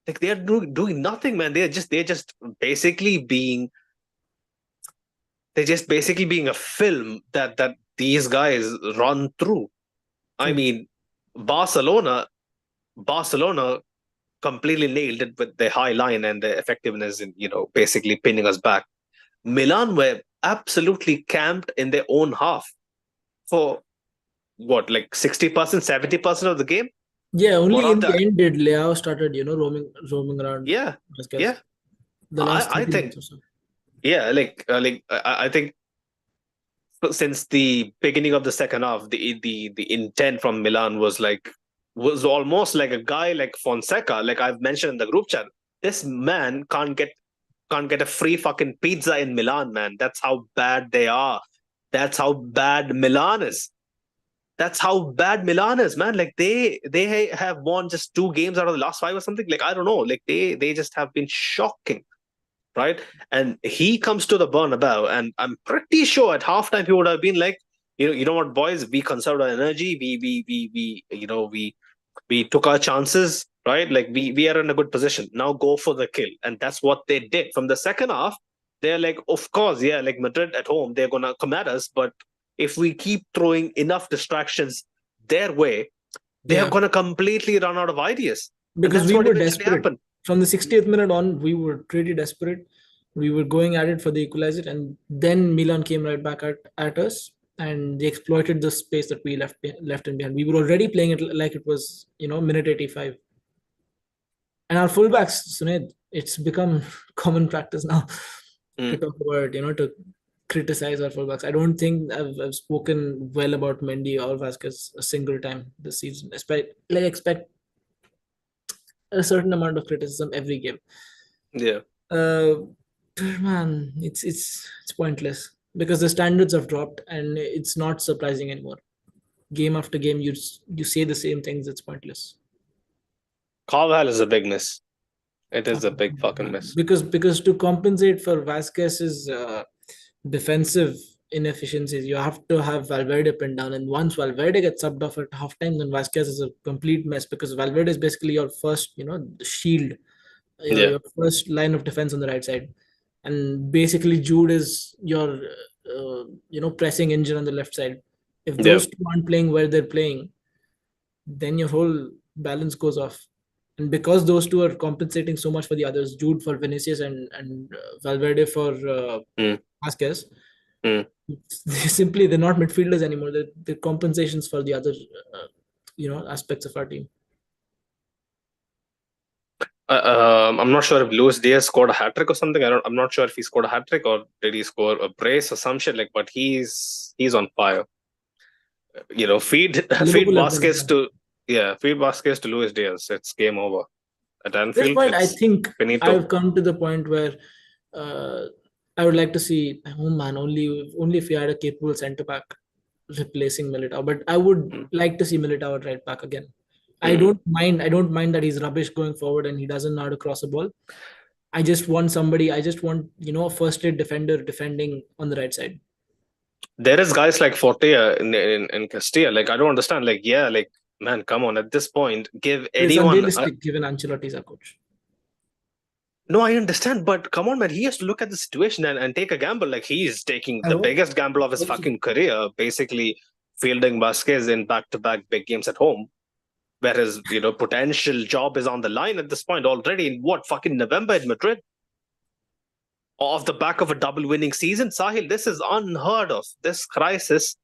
S2: Like they're doing nothing, man. They're just basically being a film that these guys run through. I
S1: True.
S2: mean, Barcelona completely nailed it with their high line and their effectiveness in basically pinning us back. Milan were absolutely camped in their own half for what, like 60%, 70% of the game.
S1: Yeah,
S2: What
S1: only in
S2: after?
S1: the end did Leao started, roaming around
S2: Yeah,
S1: Vasquez.
S2: yeah.
S1: The last
S2: I
S1: 30
S2: think
S1: minutes or so.
S2: yeah, I think since the beginning of the second half, the intent from Milan was almost like a guy like Fonseca, like I've mentioned in the group chat. This man can't get a free fucking pizza in Milan, man. That's how bad they are. That's how bad Milan is. That's how bad Milan is, man. Like they have won just 2 games out of the last 5 or something. Like I don't know. Like they just have been shocking, right? And he comes to the Bernabeu, and I'm pretty sure at halftime he would have been like, you know what, boys, we conserved our energy. We took our chances, right? Like we are in a good position now. Go for the kill, and that's what they did. From the second half, they're like, of course, yeah, like Madrid at home, they're gonna come at us, but if we keep throwing enough distractions their way, they're
S1: Yeah,
S2: gonna completely run out of ideas, and
S1: because
S2: that's
S1: we
S2: what
S1: were
S2: eventually
S1: desperate.
S2: happened.
S1: From the 60th minute on, we were pretty desperate. We were going at it for the equalizer, and then Milan came right back at us, and they exploited the space that we left in behind. We were already playing it like it was, minute 85. And our fullbacks, Suned, it's become common practice now to
S2: Mm.
S1: talk about, to criticize our fullbacks. I don't think I've spoken well about Mendy or Vasquez a single time this season. Expect a certain amount of criticism every game.
S2: Yeah.
S1: Uh, man, it's pointless because the standards have dropped and it's not surprising anymore. Game after game, you say the same things. It's pointless.
S2: Carvajal is a big miss. It is a big fucking miss.
S1: Because to compensate for Vasquez's defensive inefficiencies, you have to have Valverde pinned down. And once Valverde gets subbed off at halftime, then Vasquez is a complete mess because Valverde is basically your first, shield,
S2: Yeah.
S1: your first line of defense on the right side. And basically, Jude is your, pressing engine on the left side. If
S2: Yeah.
S1: those two aren't playing where they're playing, then your whole balance goes off. And because those two are compensating so much for the others, Jude for Vinicius and Valverde for
S2: Mm.
S1: Vasquez,
S2: Mm.
S1: they're not midfielders anymore. They're compensations for the other, aspects of our team.
S2: I'm not sure if Luis Diaz scored a hat trick or something. I'm not sure if he scored a hat trick or did he score a brace or some shit like. But he's on fire. Feed feed
S1: Liverpool have done
S2: Vasquez
S1: well.
S2: to feed Vasquez to Luis Diaz. It's game over at
S1: At this
S2: Anfield.
S1: point, I
S2: It's
S1: think
S2: finito.
S1: I've come to the point where uh, I would like to see. Oh man, only if we had a capable centre back replacing Militao. But I would
S2: Mm.
S1: like to see Militao at right back again. I
S2: Mm.
S1: don't mind. I don't mind that he's rubbish going forward and he doesn't know how to cross a ball. I just want somebody. I just want a first-rate defender defending on the right side.
S2: there is guys like Fortea in Castilla. Like I don't understand. Like yeah, like man, come on. At this point, give
S1: But it's
S2: anyone.
S1: unrealistic given Ancelotti's our coach.
S2: No, I understand, but come on, man. He has to look at the situation and take a gamble. Like he's taking
S1: I
S2: the
S1: hope,
S2: biggest gamble of his
S1: hope so.
S2: fucking career, basically fielding Vasquez in back-to-back big games at home, where his potential job is on the line at this point already in what fucking November in Madrid, off the back of a double winning season. Sahil, this is unheard of. This crisis,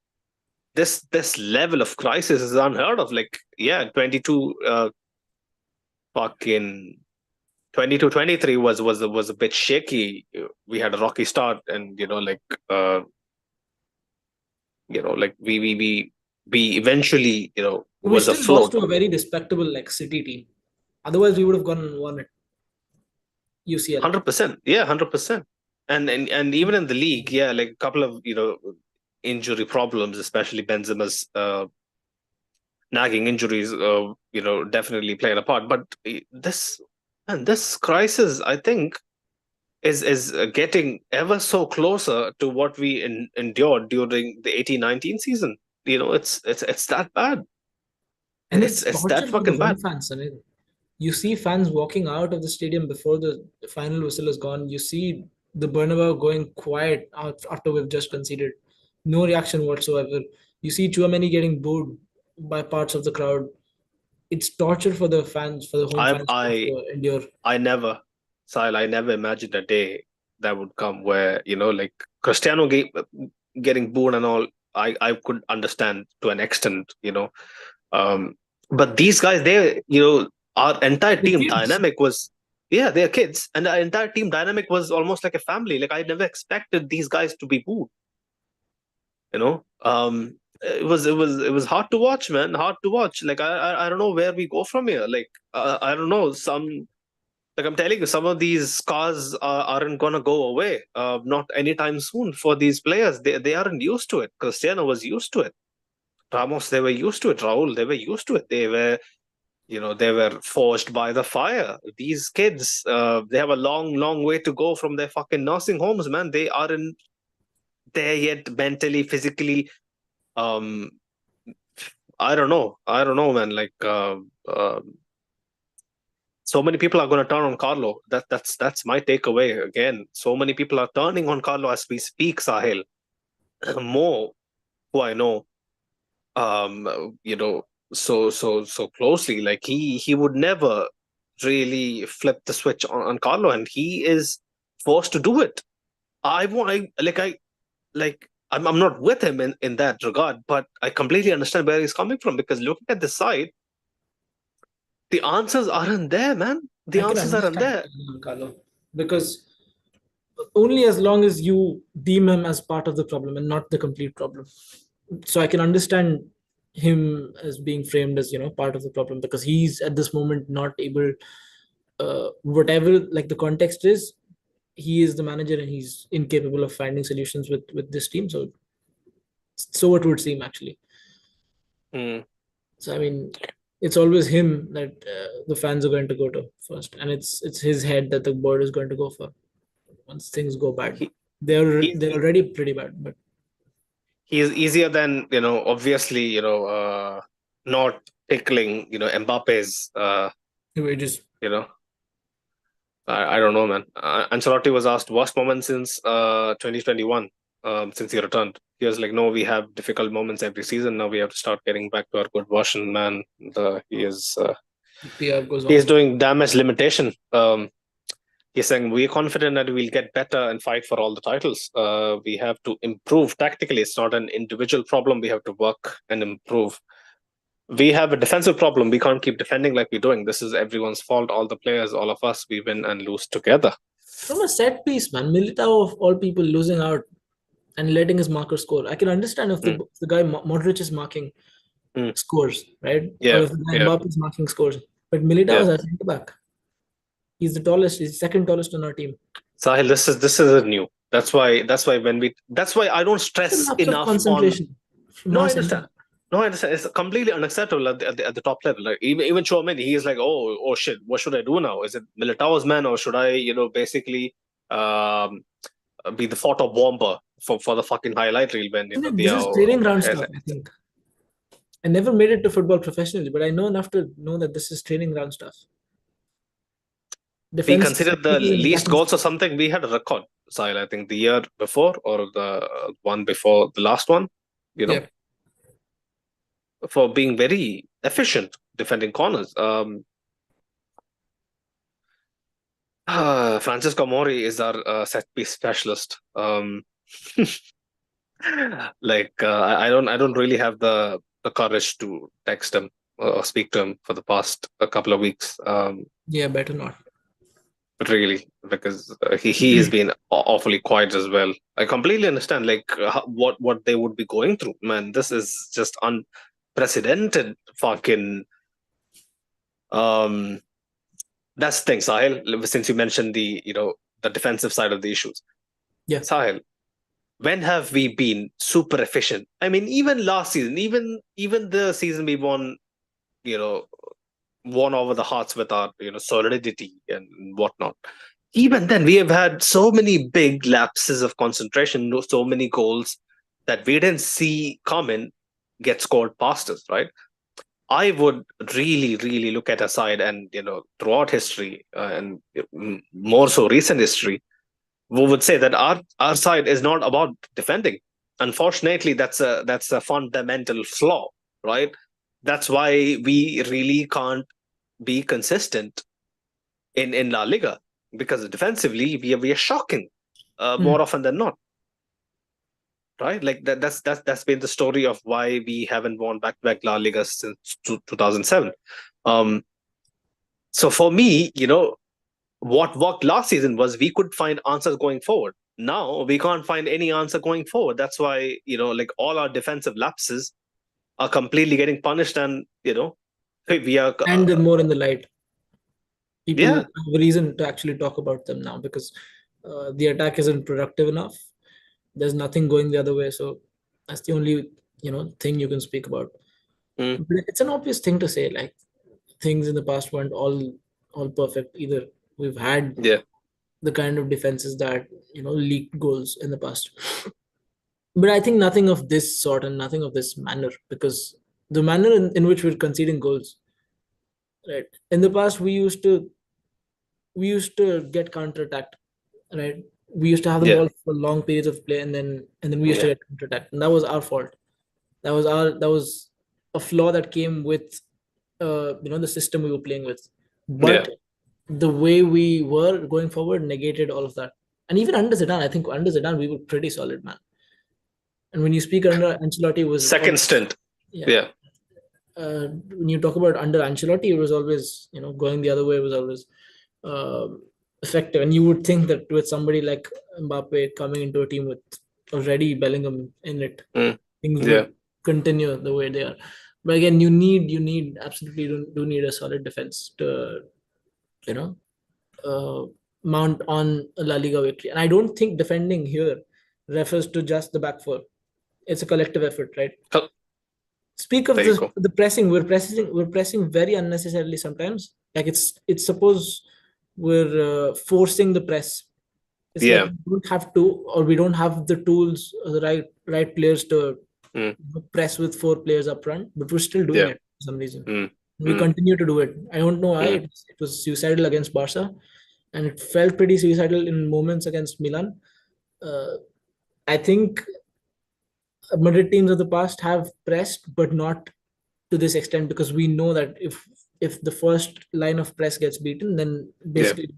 S2: this level of crisis is unheard of. Like yeah, 22 fucking 22-23 was a bit shaky. We had a rocky start, and like we eventually
S1: We
S2: was
S1: still lost
S2: afloat.
S1: to a very respectable like City team. Otherwise, we would have gone and won it. UCL.
S2: 100%, yeah, 100%. And even in the league, yeah, like a couple of injury problems, especially Benzema's nagging injuries, definitely playing a part. But this crisis, I think, is getting ever so closer to what we endured during the 18-19 season. It's that bad.
S1: And it's
S2: It's that
S1: torture for the
S2: fucking
S1: home
S2: bad.
S1: fans. I mean, you see fans walking out of the stadium before the final whistle is gone. You see the Bernabeu going quiet after we've just conceded. No reaction whatsoever. You see Chouameni getting booed by parts of the crowd. It's torture for the fans, for the home
S2: I
S1: fans to have
S2: I
S1: to endure.
S2: I never, Sahil, I never imagined a day that would come where like Cristiano getting booed and all. I could understand to an extent. Um, but these guys, our entire
S1: The
S2: team
S1: kids.
S2: dynamic was, yeah, they're kids, and our entire team dynamic was almost like a family. Like I never expected these guys to be booed. It was hard to watch, man. Hard to watch. Like I don't know where we go from here. Like I don't know. Like I'm telling you, some of these scars aren't gonna go away. Not anytime soon for these players. They aren't used to it. Cristiano was used to it. Ramos, they were used to it. Raul, they were used to it. They were forged by the fire. These kids, they have a long, long way to go from their fucking nursing homes, man. They aren't there yet mentally, physically. Um, I don't know, man. Like, so many people are going to turn on Carlo. That's my takeaway. Again, so many people are turning on Carlo as we speak, Sahil. More who I know, you know, so closely. Like he would never really flip the switch on Carlo, and he is forced to do it. I want, I'm not with him in that regard, but I completely understand where he's coming from because looking at the side, the answers aren't there, man. The
S1: I can
S2: answers aren't
S1: understand
S2: there.
S1: Carlo because only as long as you deem him as part of the problem and not the complete problem. So I can understand him as being framed as part of the problem because he's at this moment not able, whatever like the context is, he is the manager and he's incapable of finding solutions with this team. So it would seem actually.
S2: Mm.
S1: So I mean, it's always him that the fans are going to go to first, and it's his head that the board is going to go for once things go bad.
S2: He,
S1: They're
S2: he
S1: already pretty bad, but
S2: he is easier than obviously not tickling Mbappe's
S1: it just
S2: you know I don't know, man. Ancelotti was asked worst moment since 2021, since he returned. He was like, no, we have difficult moments every season. Now we have to start getting back to our good version, man.
S1: PR goes
S2: He is
S1: off.
S2: doing damage limitation. He's saying we're confident that we'll get better and fight for all the titles. We have to improve tactically. It's not an individual problem. We have to work and improve. We have a defensive problem. We can't keep defending like we're doing. This is everyone's fault. All the players, all of us, we win and lose together.
S1: From a set piece, man, Militao of all people losing out and letting his marker score. I can understand if
S2: Mm,
S1: the guy Modric is marking
S2: mm.
S1: scores, right? Or
S2: Yeah,
S1: if the guy
S2: yeah,
S1: Mbappe is marking scores. But Militao
S2: yeah.
S1: is our centre back. He's the tallest. He's second tallest on our team.
S2: Sahil, this is a new. That's why I don't
S1: It's a
S2: stress
S1: lapse of
S2: enough on.
S1: concentration from
S2: No,
S1: our
S2: I
S1: centre
S2: understand.
S1: back.
S2: No, I understand. It's completely unacceptable at the top level. Like even Chouameni, he is like, oh shit, what should I do now? Is it Militao's man or should I, basically um, be the photo bomber for the fucking highlight reel when they
S1: This is
S2: are
S1: training ground
S2: ahead.
S1: stuff, I think. I never made it to football professionally, but I know enough to know that this is training ground stuff.
S2: We
S1: Defense
S2: considered the
S1: and
S2: least
S1: attacking.
S2: goals or something. We had a record, Sahil, I think the year before or the one before the last one,
S1: Yeah.
S2: for being very efficient defending corners. Francisco Mori is our set piece specialist. I don't really have the courage to text him or speak to him for the past a couple of weeks.
S1: Yeah, better not.
S2: Really, because he has been awfully quiet as well. I completely understand what they would be going through. Man, this is just unprecedented fucking. um that's the thing, Sahil. Since you mentioned the defensive side of the issues,
S1: Yeah.
S2: Sahil, when have we been super efficient? I mean, even last season, even the season we you know, won over the hearts with our solidity and whatnot. Even then, we have had so many big lapses of concentration, so many goals that we didn't see coming get scored past us, right? I would really, really look at a side, and throughout history, and more so recent history, we would say that our side is not about defending. Unfortunately, that's a fundamental flaw, right? That's why we really can't be consistent in La Liga, because defensively we are shocking
S1: Hmm.
S2: more often than not, right? Like that's been the story of why we haven't won back-to-back La Liga since 2007. Um, so for me, what worked last season was we could find answers going forward. Now we can't find any answer going forward. That's why like all our defensive lapses are completely getting punished, and we are
S1: And they're more in the light. People
S2: yeah,
S1: have a reason to actually talk about them now because the attack isn't productive enough. There's nothing going the other way, so that's the only thing you can speak about.
S2: mm,
S1: But it's an obvious thing to say. Like things in the past weren't all perfect either. We've had
S2: yeah,
S1: the kind of defenses that leaked goals in the past, but I think nothing of this sort and nothing of this manner because the manner in which we're conceding goals, right? In the past, we used to get counterattacked, right? We used to have the
S2: yeah,
S1: ball for long periods of play, and then we used to
S2: yeah,
S1: get counterattacked, and that was our fault. That was a flaw that came with the system we were playing with.
S2: yeah,
S1: But the way we were going forward negated all of that. And even under Zidane, I think under Zidane we were pretty solid, man. And when you speak under Ancelotti, it was
S2: second
S1: always,
S2: stint.
S1: yeah.
S2: Yeah,
S1: When you talk about under Ancelotti, it was always going the other way was always effective. And you would think that with somebody like Mbappe coming into a team with already Bellingham in it,
S2: mm,
S1: things
S2: yeah,
S1: would continue the way they are. But again, you need absolutely do need a solid defense to you know uh, mount on a La Liga victory. And I don't think defending here refers to just the back four. It's a collective effort, right?
S2: oh,
S1: Speak of
S2: there you
S1: the
S2: go.
S1: the pressing. We're pressing very unnecessarily sometimes. Like it's suppose we're forcing the press. It's like
S2: Yeah,
S1: we don't have to, or we don't have the tools or the right players to
S2: mm,
S1: press with four players up front, but we're still doing
S2: yeah,
S1: it for some reason.
S2: mm,
S1: We
S2: mm,
S1: continue to do it. I don't know why.
S2: mm,
S1: It was suicidal against Barca, and it felt pretty suicidal in moments against Milan. Uh, I think Madrid teams of the past have pressed, but not to this extent because we know that if the first line of press gets beaten, then
S2: yeah.
S1: basically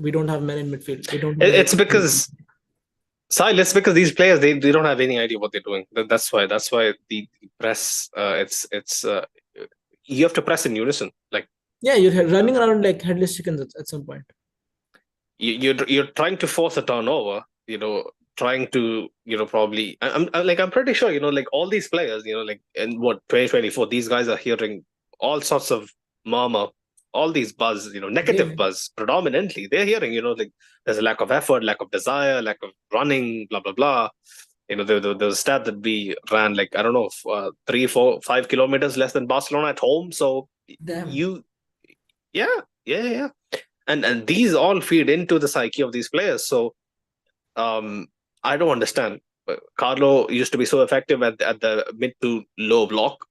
S1: we don't have men in midfield. We don't have any.
S2: It's because Silas, because these players they don't have any idea what they're doing. That's why the press. It's you have to press in unison. Like
S1: Yeah, you're running around like headless chickens at some point.
S2: you're trying to force a turnover. Trying to probably. I'm pretty sure like all these players. Like in what 2024, these guys are hearing all sorts of murmur, all these buzz.
S1: Yeah,
S2: Negative buzz predominantly. They're hearing like there's a lack of effort, lack of desire, lack of running, blah blah blah. There was a stat that we ran like I don't know 3, 4, 5 kilometers less than Barcelona at home. So
S1: damn.
S2: you, yeah, yeah, yeah, and these all feed into the psyche of these players. So I don't understand. Carlo used to be so effective at the mid to low block.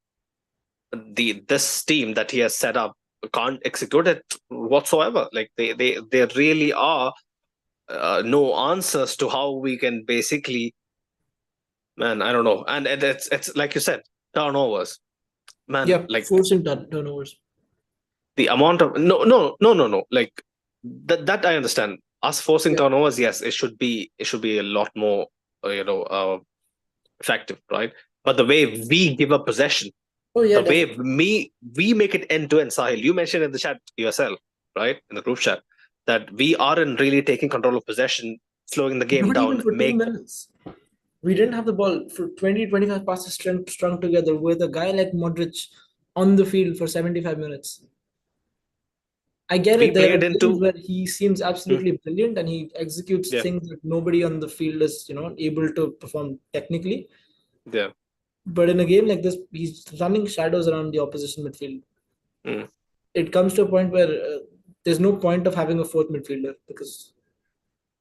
S2: This team that he has set up can't execute it whatsoever. Like they really are no answers to how we can basically, man, I don't know. And it's like you said, turnovers, man.
S1: Yeah,
S2: Like
S1: forcing turnovers.
S2: the amount of no. Like that I understand. Us forcing
S1: Yeah.
S2: turnovers, yes, it should be a lot more, effective, right? But the way we give up possession,
S1: Oh yeah,
S2: the way
S1: definitely.
S2: we make it end to end, Sahil. You mentioned in the chat yourself, right, in the group chat, that we aren't really taking control of possession, slowing the game
S1: Not even
S2: down.
S1: for 2 minutes. We didn't have the ball for 20, 25 passes strung together with a guy like Modric on the field for 75 minutes. I get
S2: We
S1: it. There are
S2: played
S1: games
S2: into
S1: where he seems
S2: hmm,
S1: absolutely brilliant and he executes
S2: yeah,
S1: things that nobody on the field is, able to perform technically.
S2: yeah.
S1: But in a game like this, he's running shadows around the opposition midfield.
S2: Mm,
S1: It comes to a point where there's no point of having a fourth midfielder because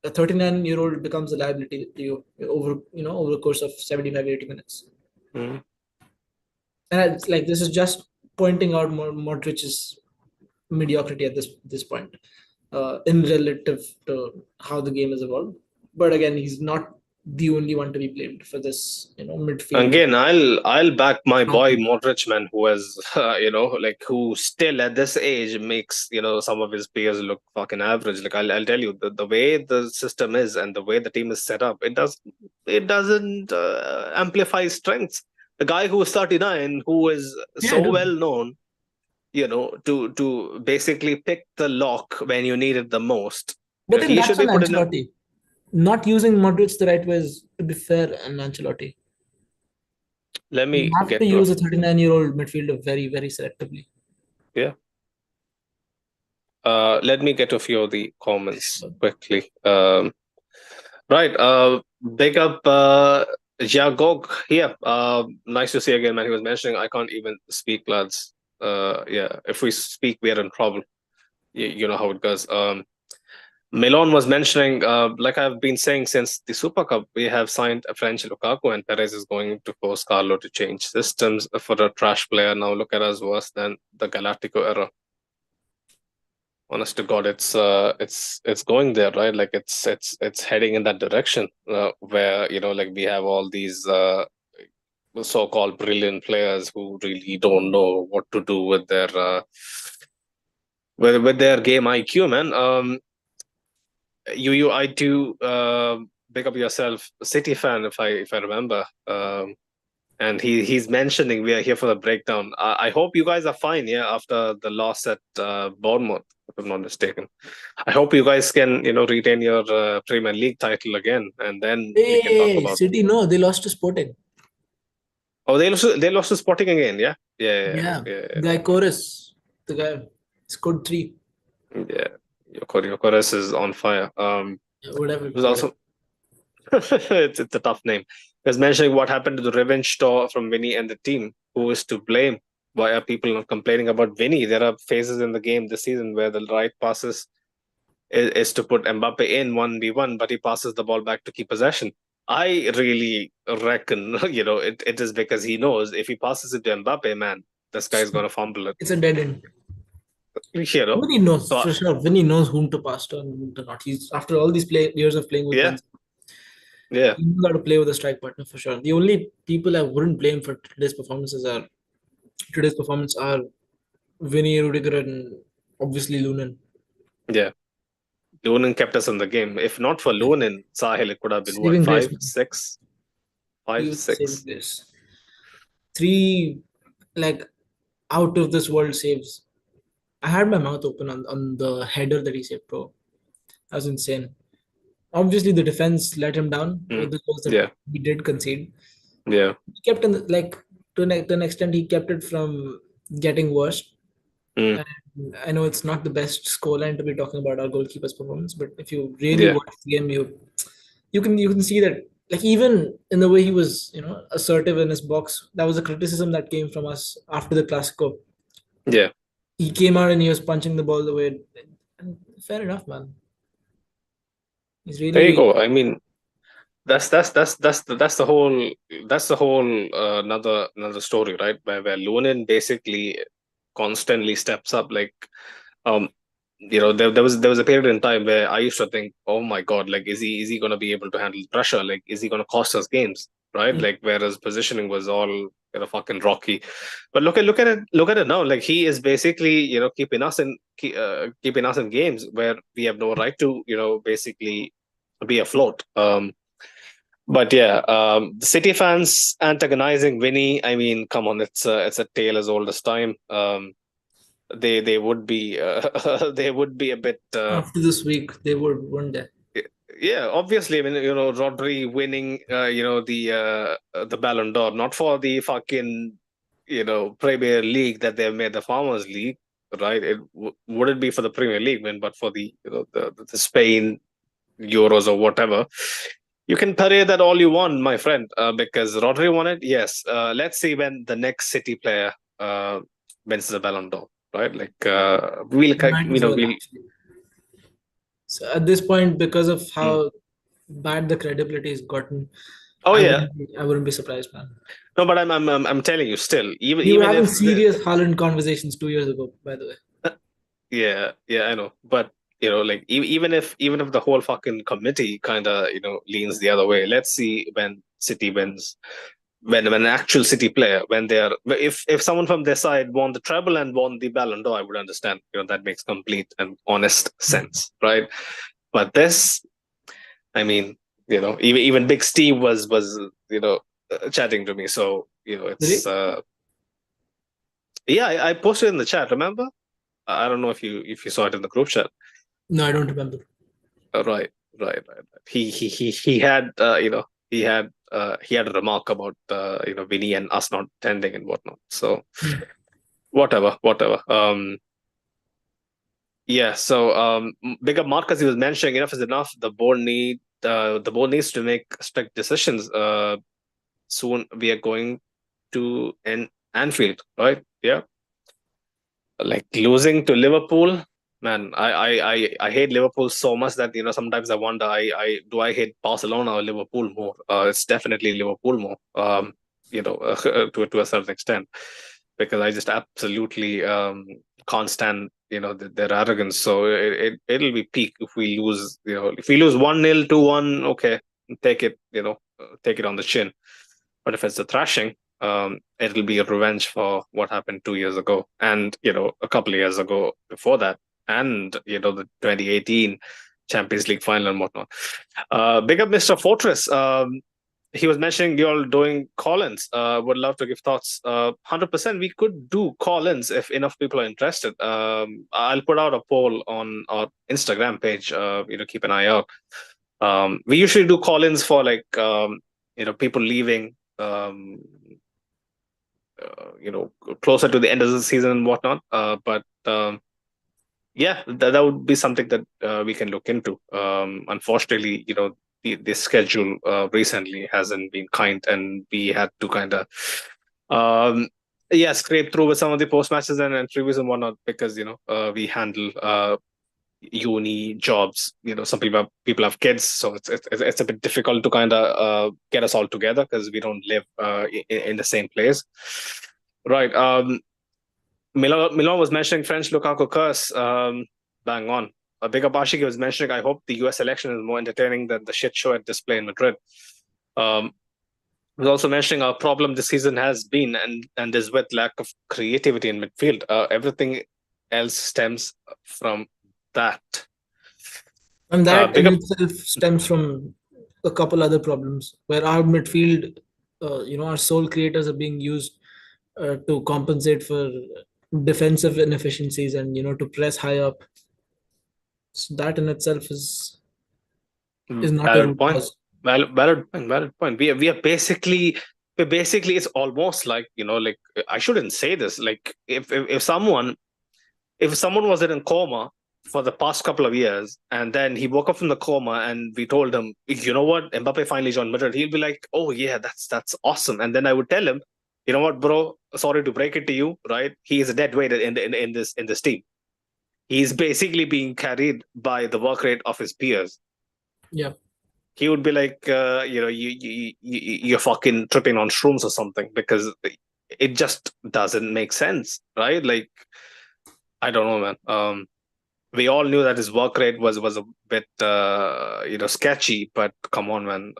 S1: a 39-year-old becomes a liability to you over the course of 75, 80 minutes.
S2: mm.
S1: And it's like this is just pointing out Modric's mediocrity at this point, in relative to how the game has evolved. But again, he's not the only one to be blamed for this, midfield.
S2: Again, I'll back my boy Modric, man, who has like who still at this age makes some of his peers look fucking average. Like I'll tell you, the way the system is and the way the team is set up, it doesn't amplify strengths. The guy who is 39, who is
S1: Yeah, I
S2: so
S1: do.
S2: well known, to basically pick the lock when you need it the most.
S1: But then
S2: He should
S1: that's
S2: be
S1: on
S2: put in a.
S1: Ancelotti. Not using Modric the right way is, to be fair, on Ancelotti.
S2: Let
S1: You
S2: me
S1: have to
S2: get to
S1: use a 39-year-old midfielder very, very selectively.
S2: yeah. Let me get a few of the comments quickly. Right. Big up Jagog here. Nice to see you again, man. He was mentioning I can't even speak, lads. Yeah, if we speak, we are in trouble. You know how it goes. Milan was mentioning, like I've been saying since the Super Cup, we have signed a French Lukaku, and Perez is going to force Carlo to change systems for a trash player. Now look at us worse than the Galactico era. Honest to God, it's going there, right? Like it's heading in that direction, where like we have all these so-called brilliant players who really don't know what to do with their with their game IQ, man. You I do pick up yourself, City fan, if I remember. And he's mentioning we are here for the breakdown. I hope you guys are fine, yeah, after the loss at Bournemouth, if I'm not mistaken. I hope you guys can, retain your Premier League title again, and then we can talk
S1: Hey,
S2: about.
S1: City, no, they lost to Sporting.
S2: Oh, they lost to Sporting again, yeah, yeah,
S1: Yeah,
S2: yeah,
S1: guy Chorus, the guy scored three.
S2: yeah. Yeah. Yokoris is on fire.
S1: Yeah, whatever,
S2: It was
S1: whatever.
S2: also it's a tough name. He was mentioning what happened to the revenge tour from Vinny and the team. Who is to blame? Why are people not complaining about Vinny? There are phases in the game this season where the right passes is to put Mbappe in 1v1, but he passes the ball back to keep possession. I really reckon, it is because he knows if he passes it to Mbappe, man, this guy's going to fumble it.
S1: It's a dead end.
S2: You know?
S1: Vinny knows
S2: So,
S1: for sure. Vinny knows whom to pass to and whom to not. He's after all these years of playing with
S2: yeah,
S1: Benz,
S2: yeah.
S1: he knows how to play with a strike partner for sure. The only people I wouldn't blame for today's performance are Vinny, Rudiger, and obviously Lunin.
S2: Yeah. Lunin kept us in the game. If not for
S1: Yeah.
S2: Lunin, Sahil, it could have been what,
S1: Saving grace,
S2: five,
S1: man.
S2: six,
S1: He
S2: five,
S1: was saving
S2: six.
S1: grace. Three, like, out of this world saves. I had my mouth open on the header that he saved, bro. That was insane. Obviously, the defense let him down
S2: Mm.
S1: with the goals that
S2: Yeah,
S1: he did concede.
S2: yeah,
S1: He kept like to an extent he kept it from getting worse.
S2: mm.
S1: And I know it's not the best scoreline to be talking about our goalkeeper's performance, but if you really
S2: Yeah,
S1: watch the game, you can see that, like, even in the way he was assertive in his box, that was a criticism that came from us after the Clasico.
S2: yeah.
S1: He came out and he was punching the ball away. And fair enough, man. He's
S2: There you
S1: really
S2: go. I mean, that's the whole another story, right? Where Lunin basically constantly steps up. Like, um, there was a period in time where I used to think, oh my god, like is he going to be able to handle pressure? Like, is he going to cost us games? Right?
S1: Mm.
S2: Like, whereas positioning was all fucking rocky. But look at it now. Like, he is basically keeping us in games where we have no right to basically be afloat. But yeah, the City fans antagonizing Vinny. I mean, come on, it's a tale as old as time. They would be they would be a bit
S1: After this week, they would, wouldn't they?
S2: yeah, obviously. I mean, Rodri winning the Ballon d'Or, not for the fucking Premier League that they've made the Farmers League, right? Wouldn't be for the Premier League win, but for the the Spain Euros or whatever. You can parade that all you want, my friend, because Rodri won it. Yes. Let's see when the next City player wins the Ballon d'Or, right? Like,
S1: Might as well, actually. So at this point, because of
S2: Hmm.
S1: how bad the credibility has gotten,
S2: Oh yeah.
S1: I wouldn't be surprised, man.
S2: No, but I'm telling you, still, even
S1: We were
S2: even
S1: having
S2: if
S1: serious Haaland conversations 2 years ago, by the way.
S2: yeah, yeah, I know, but like, even if the whole fucking committee kind of leans the other way, let's see when City wins, when an actual City player, when they are, if someone from their side won the treble and won the Ballon d'Or, I would understand. That makes complete and honest
S1: Mm.
S2: sense, right? But this, I mean, even Big Steve was chatting to me, so it's
S1: Really?
S2: yeah, I posted in the chat. Remember? I don't know if you saw it in the group chat.
S1: No, I don't remember.
S2: Right, right. He had he had a remark about Vinny and us not attending and whatnot. So
S1: Mm.
S2: whatever. Yeah. So big up Marcus. He was mentioning enough is enough. The board needs to make strict decisions. Soon we are going to Anfield, right? Yeah. Like, losing to Liverpool, man. I hate Liverpool so much that sometimes I wonder, I do I hate Barcelona or Liverpool more? It's definitely Liverpool more. To a certain extent, because I just absolutely can't stand their arrogance. So it'll be peak if we lose. If we lose 1-0, 2-1, okay, take it. Take it on the chin. But if it's a thrashing, it'll be a revenge for what happened 2 years ago, and a couple of years ago before that, and the 2018 Champions League final and whatnot. Big up, Mr. Fortress. He was mentioning you're doing call-ins. Would love to give thoughts. 100%, we could do call-ins if enough people are interested. I'll put out a poll on our Instagram page. Keep an eye out. We usually do call-ins for, like, people leaving, closer to the end of the season and whatnot. But yeah, that would be something that we can look into. Unfortunately, the schedule recently hasn't been kind, and we had to kind of scrape through with some of the post matches and interviews and whatnot, because we handle uni jobs. Some people have kids, so it's a bit difficult to kind of get us all together, because we don't live in the same place, right? Milan was mentioning French Lukaku curse. Bang on. A bigger Bashiki was mentioning, I hope the US election is more entertaining than the shit show at display in Madrid. Was also mentioning our problem this season has been and is with lack of creativity in midfield. Everything else stems from that.
S1: And that
S2: Big
S1: in
S2: up.
S1: itself stems from a couple other problems where our midfield, our sole creators are being used to compensate for defensive inefficiencies and to press high up. So that in itself is not a
S2: Valid
S1: root
S2: point.
S1: cause.
S2: Valid point. We basically, it's almost like, like, I shouldn't say this. Like, if someone was in a coma for the past couple of years, and then he woke up from the coma, and we told him, you know what, Mbappe finally joined Madrid, he'll be like, oh yeah, that's awesome. And then I would tell him, you know what, bro, sorry to break it to you, right? He is a dead weight in this team. He's basically being carried by the work rate of his peers.
S1: Yeah.
S2: he would be like, you're fucking tripping on shrooms or something, because it just doesn't make sense, right? Like, I don't know, man. We all knew that his work rate was a bit sketchy, but come on, man,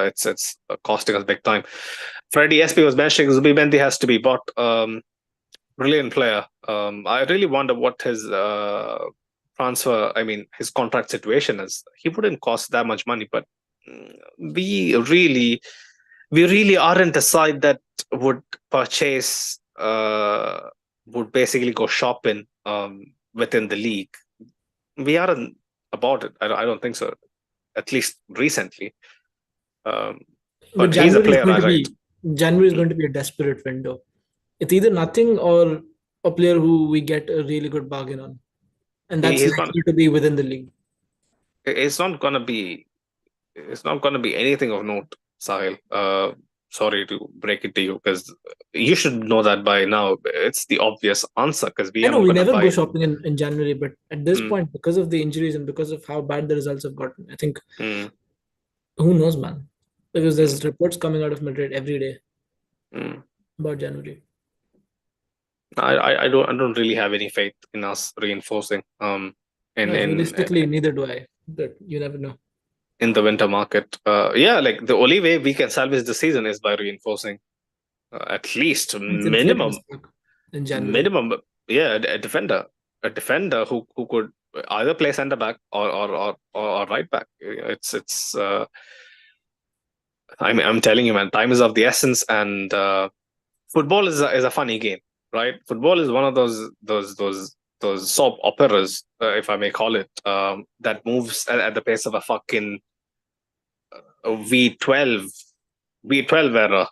S2: it's costing us big time. Freddie SP was mentioning Zubimendi has to be bought. Brilliant player. I really wonder what his his contract situation is. He wouldn't cost that much money, but mm, we really we really aren't a side that would purchase would basically go shopping within the league. We aren't about it. I don't think so. At least recently. Um,
S1: But
S2: but he's a player, I right.
S1: January is going to be a desperate window. It's either nothing or a player who we get a really good bargain on, and that's
S2: He's gonna.
S1: likely to be within the league.
S2: It's not gonna be. It's not gonna be anything of note, Sahil. Sorry to break it to you, because you should know that by now. It's the obvious answer, because we
S1: I
S2: are
S1: know
S2: not
S1: we
S2: gonna
S1: never go
S2: buy.
S1: shopping in January, but at this
S2: Mm,
S1: point, because of the injuries and because of how bad the results have gotten, I think
S2: mm,
S1: who knows, man? Because
S2: mm,
S1: there's reports coming out of Madrid every day
S2: mm.
S1: about January.
S2: I don't really have any faith in us reinforcing in
S1: No,
S2: in
S1: realistically, neither do I. But you never know.
S2: in the winter market. Yeah, like the only way we can salvage the season is by reinforcing, at least
S1: Ethan Fit
S2: minimum
S1: was stuck in January.
S2: minimum. Yeah, a defender who could either play center back or right back. I'm telling you, man, time is of the essence, and football is a funny game, right? Football is one of those soap operas, if I may call it, that moves at the pace of a fucking V12 V12 era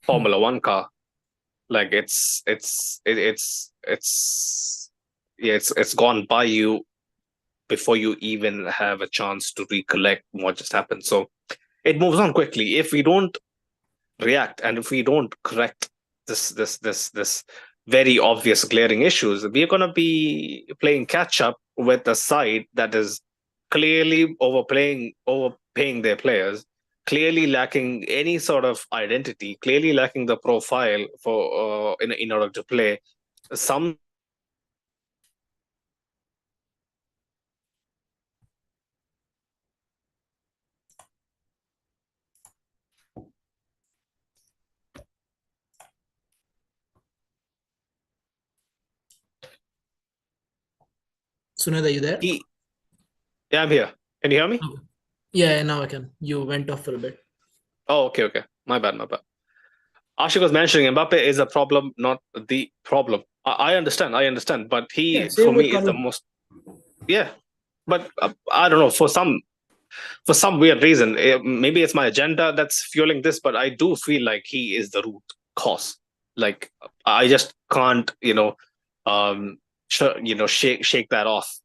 S2: Formula One car. Like it's gone by you before you even have a chance to recollect what just happened. So it moves on quickly. If we don't react, and if we don't correct this very obvious glaring issues, we're going to be playing catch up with a side that is clearly overpaying their players, clearly lacking any sort of identity, clearly lacking the profile for in order to play some.
S1: Sunil, are you there?
S2: He, yeah, I'm here. Can you hear me?
S1: Okay. Yeah, now I can. You went off for a bit.
S2: Oh, okay. My bad. Ashik was mentioning Mbappe is a problem, not the problem. I understand, but
S1: Yeah,
S2: he, for
S1: same with
S2: me, is the
S1: Connor.
S2: most. Yeah, but I don't know, for some weird reason, maybe it's my agenda that's fueling this, but I do feel like he is the root cause. Like, I just can't, shake that off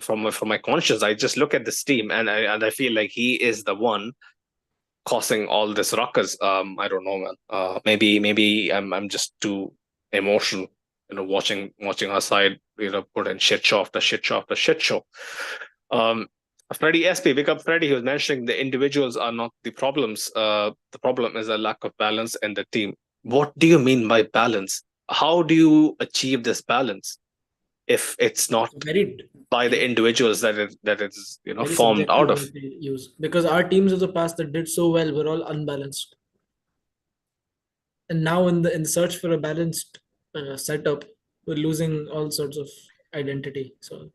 S2: from my conscience. I just look at this team, and I feel like he is the one causing all this ruckus. I don't know, man. Maybe I'm just too emotional, watching our side, put in shit show after shit show after shit show. Um, Freddie SP, pick up Freddie. He was mentioning the individuals are not the problems. The problem is a lack of balance in the team. What do you mean by balance? How do you achieve this balance if it's not
S1: Very,
S2: by the
S1: very,
S2: individuals that it's
S1: very
S2: formed
S1: subjective
S2: out of?
S1: word to use because our teams of the past that did so well were all unbalanced, and now in the search for a balanced setup, we're losing all sorts of identity. So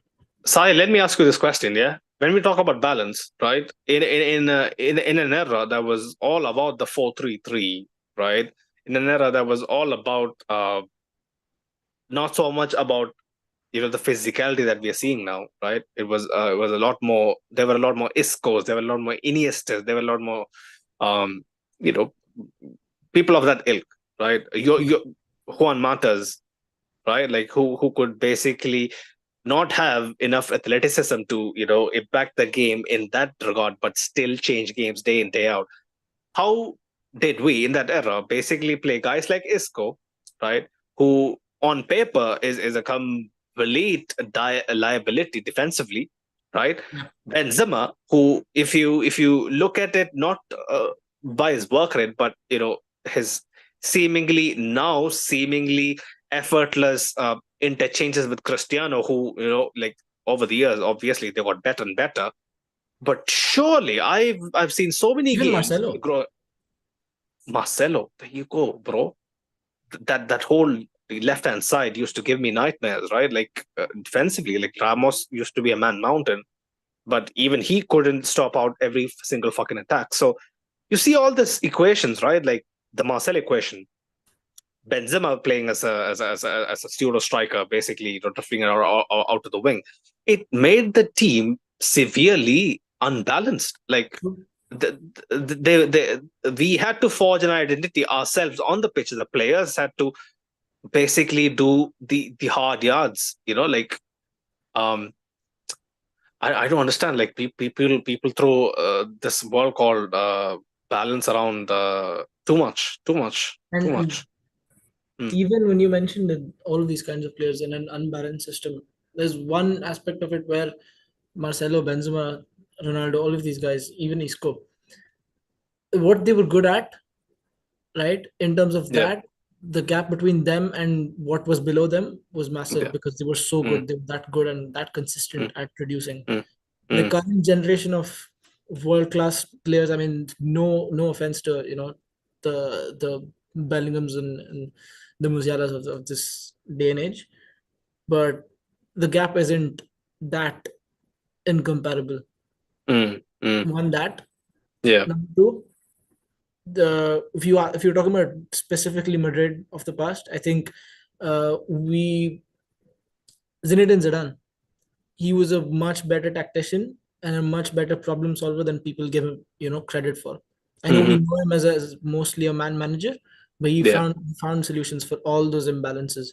S2: Sai, let me ask you this question. Yeah, when we talk about balance, right? In an era that was all about the 4-3-3, right? In an era that was all about not so much about the physicality that we are seeing now, right? It was a lot more. There were a lot more Iscos. There were a lot more Iniestas. There were a lot more um, you know people of that ilk, right? Your Juan Matas, right? Like who could basically not have enough athleticism to impact the game in that regard, but still change games day in day out. How did we in that era basically play guys like Isco, right? Who on paper is a complete liability defensively, right?
S1: Yeah.
S2: Benzema, who if you look at it not by his work rate, but his seemingly effortless interchanges with Cristiano, who like over the years, obviously they got better and better. But surely I've seen so many
S1: Even
S2: games.
S1: Marcelo.
S2: Marcelo, there you go, bro. That whole left hand side used to give me nightmares, right? Like defensively, like Ramos used to be a man mountain, but even he couldn't stop out every single fucking attack. So you see all these equations, right? Like the Marcel equation, Benzema playing as a pseudo striker, basically drifting out to the wing. It made the team severely unbalanced. Like the, we had to forge an identity ourselves on the pitch. The players had to basically do the hard yards. Like um, I don't understand. Like people throw this wall called balance around too much, too much, too
S1: And
S2: much. Mm,
S1: even when you mentioned that all of these kinds of players in an unbalanced system, there's one aspect of it where Marcelo, Benzema, Ronaldo, all of these guys, even Isco, what they were good at, right? In terms of
S2: yeah,
S1: that, the gap between them and what was below them was massive
S2: yeah.
S1: because they were so
S2: Mm,
S1: good. They were that good and that
S2: mm,
S1: consistent at producing.
S2: mm,
S1: The
S2: mm.
S1: current generation of world class players, I mean, no offense to the Bellinghams and the Musialas of this day and age, but the gap isn't that incomparable.
S2: Mm, mm.
S1: One that.
S2: Yeah.
S1: Number two, if you're talking about specifically Madrid of the past, I think we Zinedine Zidane, he was a much better tactician and a much better problem solver than people give him credit for. I know we
S2: Hmm.
S1: know him as mostly a man manager, but he
S2: Yeah.
S1: found solutions for all those imbalances.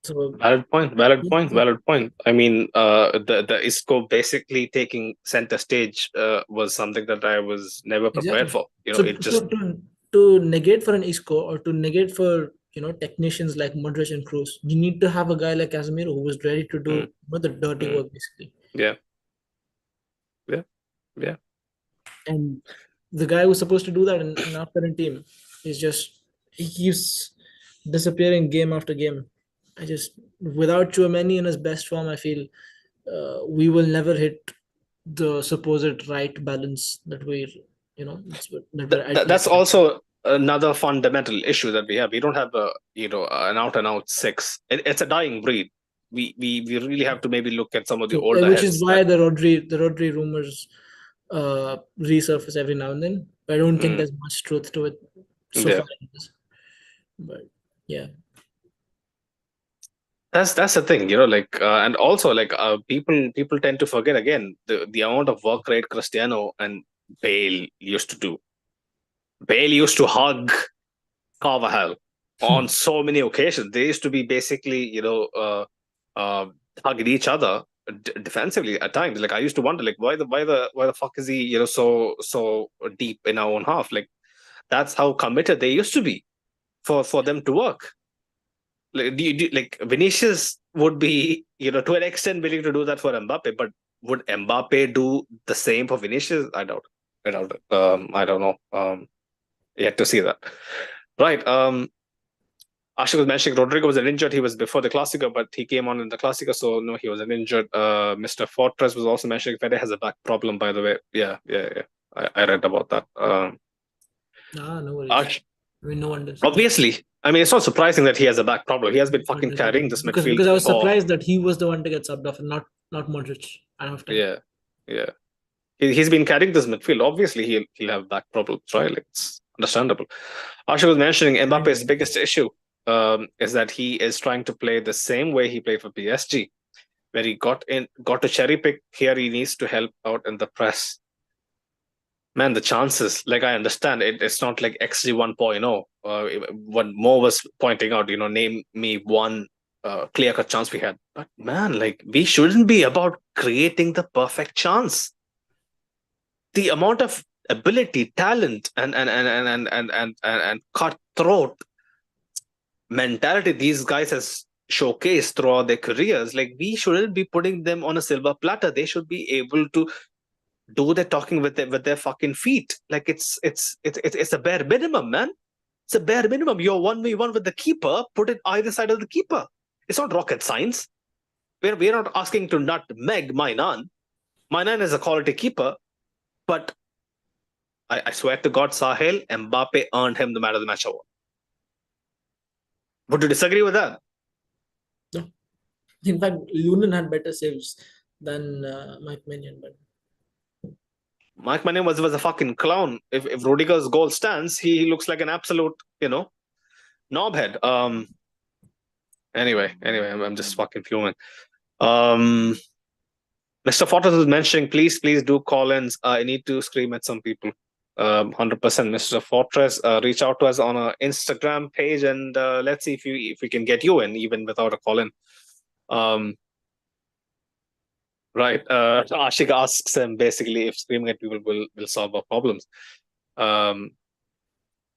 S1: So
S2: Valid point. Valid
S1: yeah,
S2: point.
S1: yeah,
S2: Valid point. I mean, the ISCO basically taking center stage was something that I was never prepared
S1: exactly.
S2: for.
S1: So
S2: It
S1: to,
S2: just.
S1: to to negate for an Isco or to negate for technicians like Modric and Kroos, you need to have a guy like Casemiro who was ready to do
S2: Mm,
S1: the dirty
S2: mm.
S1: work basically.
S2: Yeah. Yeah. Yeah.
S1: And the guy who's supposed to do that in our current team is just he keeps disappearing game after game. I just without Chouameni in his best form, I feel we will never hit the supposed right balance that we're
S2: That's
S1: ideally.
S2: also another fundamental issue that we have. We don't have an out and out six. It's a dying breed. We really have to maybe look at some of the
S1: So,
S2: older
S1: which is
S2: heads that.
S1: why the Rodri rumors resurface every now and then. But I don't think
S2: Mm,
S1: there's much truth to it so
S2: yeah.
S1: far in this. But yeah,
S2: That's the thing, like, and also like people tend to forget again the amount of work rate Cristiano and Bale used to do. Bale used to hug Carvajal on so many occasions. They used to be basically, uh, hugging each other defensively at times. Like I used to wonder, like why the fuck is he, so deep in our own half? Like that's how committed they used to be for them to work. Like, like Vinicius would be, to an extent willing to do that for Mbappe, but would Mbappe do the same for Vinicius? I doubt it. I doubt it. I don't know. Yet to see that. Right. Ashik was mentioning Rodrigo was an injured. He was before the Clasico, but he came on in the Clasico, so no, he was an injured. Mr. Fortress was also mentioning Fede has a back problem, by the way. Yeah, yeah, yeah. I read about that.
S1: no worries.
S2: Ash,
S1: I mean, no one does.
S2: obviously, I mean, it's not surprising that he has a back problem. He has been
S1: No one
S2: fucking
S1: does. No one
S2: carrying
S1: does.
S2: this
S1: Because
S2: midfield
S1: because I was
S2: for.
S1: surprised that he was the one to get subbed off and not Modric at halftime.
S2: Yeah, yeah. He's been carrying this midfield. Obviously, he'll have back problems, right? Like, it's understandable. Asha was mentioning
S1: Mind
S2: Mbappe's
S1: blowing.
S2: biggest issue is that he is trying to play the same way he played for PSG, where he got to cherry pick. Here he needs to help out in the press. Man, the chances, like I understand it, it's not like XG 1.0. What Mo was pointing out, name me one clear cut chance we had. But man, like we shouldn't be about creating the perfect chance. The amount of ability, talent, and cutthroat mentality these guys showcased throughout their careers. Like, we shouldn't be putting them on a silver platter. They should be able to do their talking with their fucking feet. Like, it's a bare minimum, man. It's a bare minimum. You're 1v1 with the keeper, put it either side of the keeper. It's not rocket science. We're not asking to nutmeg Mainan. Mainan is a quality keeper, but I swear to God, Sahil, Mbappe earned him the man of the match award. Would you disagree with that?
S1: No. In fact, Lunin had better saves than Mike Maignan, but
S2: Mike Maignan was a fucking clown. If Rudiger's goal stands, he looks like an absolute, knobhead. Anyway, I'm just fucking fuming. Mr. Fortress was mentioning, please do call-ins. I need to scream at some people. 100%. Mr. Fortress, reach out to us on our Instagram page, and let's see if we can get you in even without a call-in. Right. Ashik asks him basically if screaming at people will solve our problems.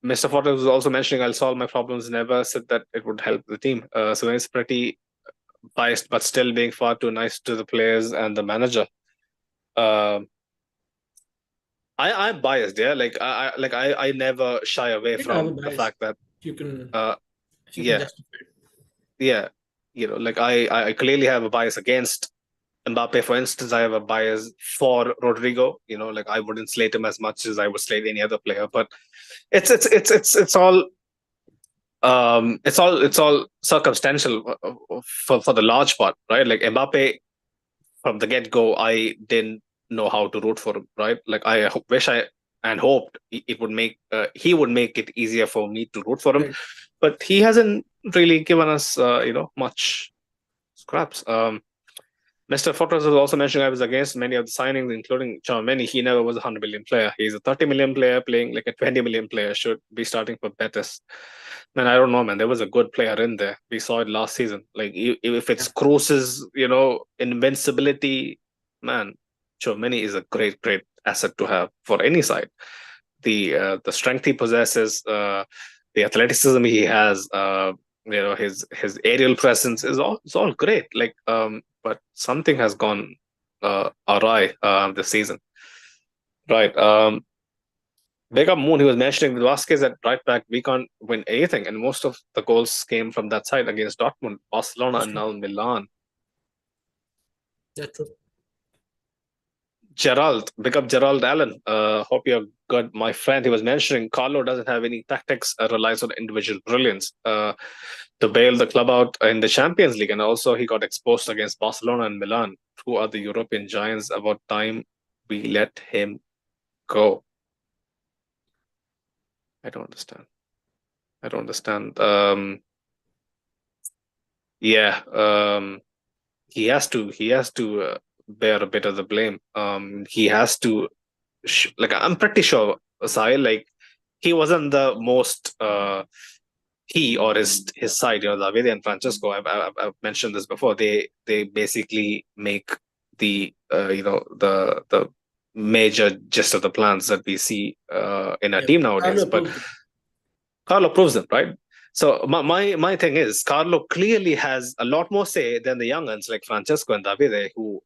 S2: Mr. Fortress was also mentioning, I'll solve my problems, never said that it would help the team. So he's pretty biased, but still being far too nice to the players and the manager. I'm biased, yeah. I never shy away from the fact that
S1: you can
S2: yeah,
S1: justify it.
S2: Yeah. I clearly have a bias against Mbappe, for instance. I have a bias for Rodrigo. I wouldn't slate him as much as I would slate any other player. But it's all circumstantial for the large part, right? Like, Mbappe, from the get go, I didn't know how to root for him, right? Like, I wish and hoped it would make he would make it easier for me to root for him,
S1: Right.
S2: but he hasn't really given us much scraps. Mr. Fortress was also mentioning I was against many of the signings, including Chouameni. He never was a 100 million player. He's a 30 million player playing like a 20 million player, should be starting for Betis. Man, I don't know, man. There was a good player in there. We saw it last season. Like, if it's Kroos's, invincibility, man, Chouameni is a great asset to have for any side. The strength he possesses, the athleticism he has, his aerial presence is all great. Like, but something has gone awry this season. Right. Big up Moon, he was mentioning with Vasquez at right back, we can't win anything. And most of the goals came from that side against Dortmund, Barcelona, and now Milan.
S1: That's true.
S2: Gerald, big up Gerald Allen. Hope you're good, my friend. He was mentioning Carlo doesn't have any tactics, relies on individual brilliance to bail the club out in the Champions League. And also, he got exposed against Barcelona and Milan, who are the European giants. About time we let him go. I don't understand. He has to bear a bit of the blame. He has to I'm pretty sure Sahil, like, he wasn't the most he or his side, Davide and Francesco. I've mentioned this before. They basically make the the major gist of the plans that we see in our team nowadays. But Carlo proves them, right? So my thing is, Carlo clearly has a lot more say than the young ones like Francesco and Davide, who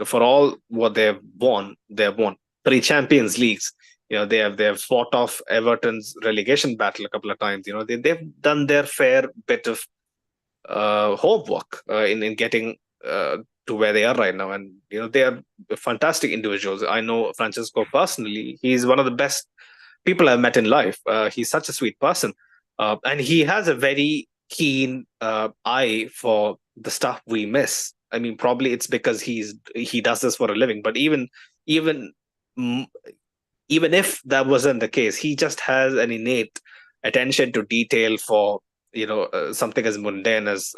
S2: for all what they've won 3 Champions Leagues. They have fought off Everton's relegation battle a couple of times. They've done their fair bit of homework in getting to where they are right now, and they are fantastic individuals. I know Francesco personally; he's one of the best people I've met in life. He's such a sweet person, and he has a very keen eye for the stuff we miss. I mean, probably it's because he does this for a living. But even if that wasn't the case, he just has an innate attention to detail for something as mundane as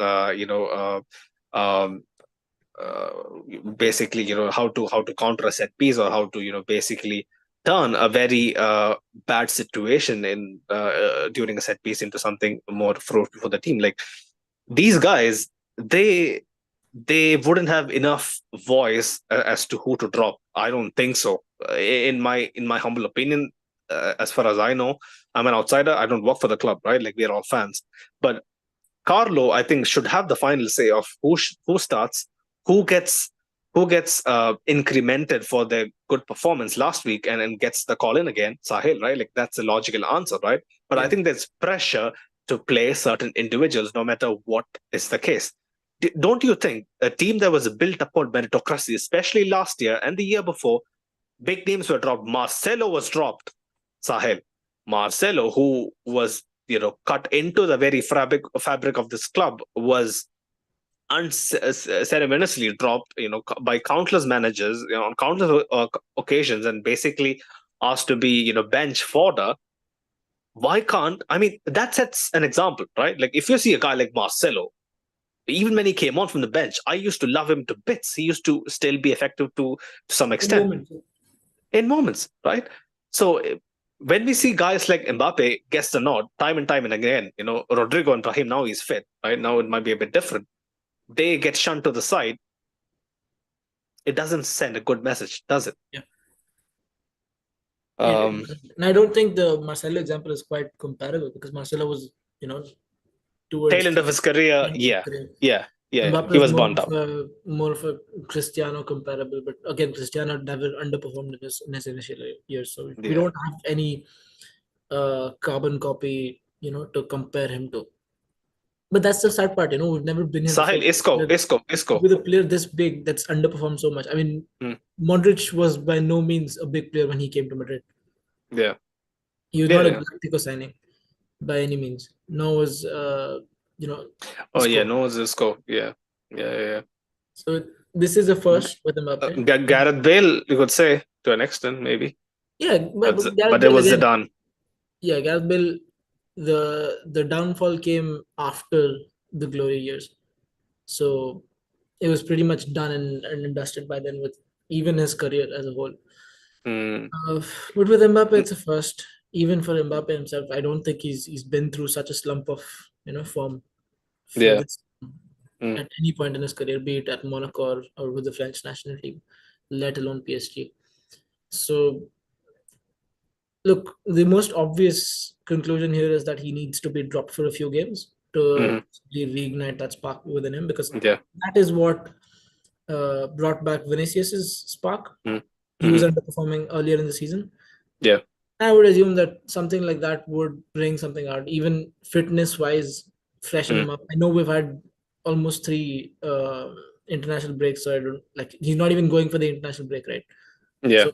S2: basically how to counter a set piece, or how to basically turn a very bad situation in during a set piece into something more fruitful for the team. Like, these guys, they wouldn't have enough voice as to who to drop. I don't think so. In my humble opinion, as far as I know, I'm an outsider. I don't work for the club, right? Like, we are all fans, but Carlo, I think, should have the final say of who starts, who gets incremented for their good performance last week and gets the call in again. Sahil, right? Like that's a logical answer, right? But I
S1: Yeah.
S2: think there's pressure to play certain individuals no matter what is the case. Don't you think a team that was built upon meritocracy, especially last year and the year before, big names were dropped. Marcelo was dropped. Sahil. Marcelo, who was cut into the very fabric of this club, was unceremoniously dropped, by countless managers, on countless occasions, and basically asked to be, bench fodder. Why can't I mean that sets an example, right? Like if you see a guy like Marcelo, even when he came on from the bench, I used to love him to bits. He used to still be effective to some
S1: In
S2: extent
S1: moments.
S2: in moments, right? So when we see guys like Mbappe gets the nod time and time and again, Rodrigo and Brahim, now he's fit, right? Now it might be a bit different. They get shunned to the side. It doesn't send a good message, does it?
S1: Yeah.
S2: Um,
S1: And I don't think the Marcelo example is quite comparable because Marcelo was,
S2: Tail
S1: towards
S2: end of
S1: the
S2: his career,
S1: end of his
S2: yeah,
S1: career.
S2: yeah, yeah.
S1: Mbappe
S2: He
S1: is
S2: was burnt out.
S1: more of a Cristiano comparable, but again, Cristiano never underperformed in his initial years, so we
S2: Yeah.
S1: don't have any carbon copy, to compare him to. But that's the sad part, we've never been here before
S2: Sahil, Isco.
S1: with a player this big that's underperformed so much. I mean,
S2: Mm,
S1: Modric was by no means a big player when he came to Madrid.
S2: yeah,
S1: He was
S2: yeah,
S1: not a
S2: yeah.
S1: Galactico signing by any means. Nor was
S2: Oh yeah,
S1: Isco.
S2: no, it's Isco. Yeah, yeah, yeah.
S1: So this is a first with Mbappe.
S2: Gareth Bale, you could say to an extent, maybe,
S1: Yeah,
S2: but
S1: but Gareth
S2: but there
S1: Bale
S2: was
S1: again.
S2: Zidane.
S1: Yeah, Gareth Bale. The downfall came after the glory years, so it was pretty much done and dusted by then with even his career as a whole.
S2: Mm,
S1: Uh, but with Mbappe, it's a first. Even for Mbappe himself, I don't think he's been through such a slump of form for
S2: yeah.
S1: this
S2: Mm,
S1: at any point in his career, be it at Monaco or with the French national team, let alone PSG. So look, the most obvious conclusion here is that he needs to be dropped for a few games to
S2: mhm,
S1: reignite that spark within him because
S2: yeah.
S1: that is what brought back Vinicius's spark.
S2: Mm,
S1: He was
S2: mhm,
S1: underperforming earlier in the season.
S2: yeah.
S1: I would assume that something like that would bring something out, even fitness wise, freshen
S2: Mm,
S1: him up. I know we've had almost three international breaks, so I don't like he's not even going for the international break, right?
S2: yeah.
S1: So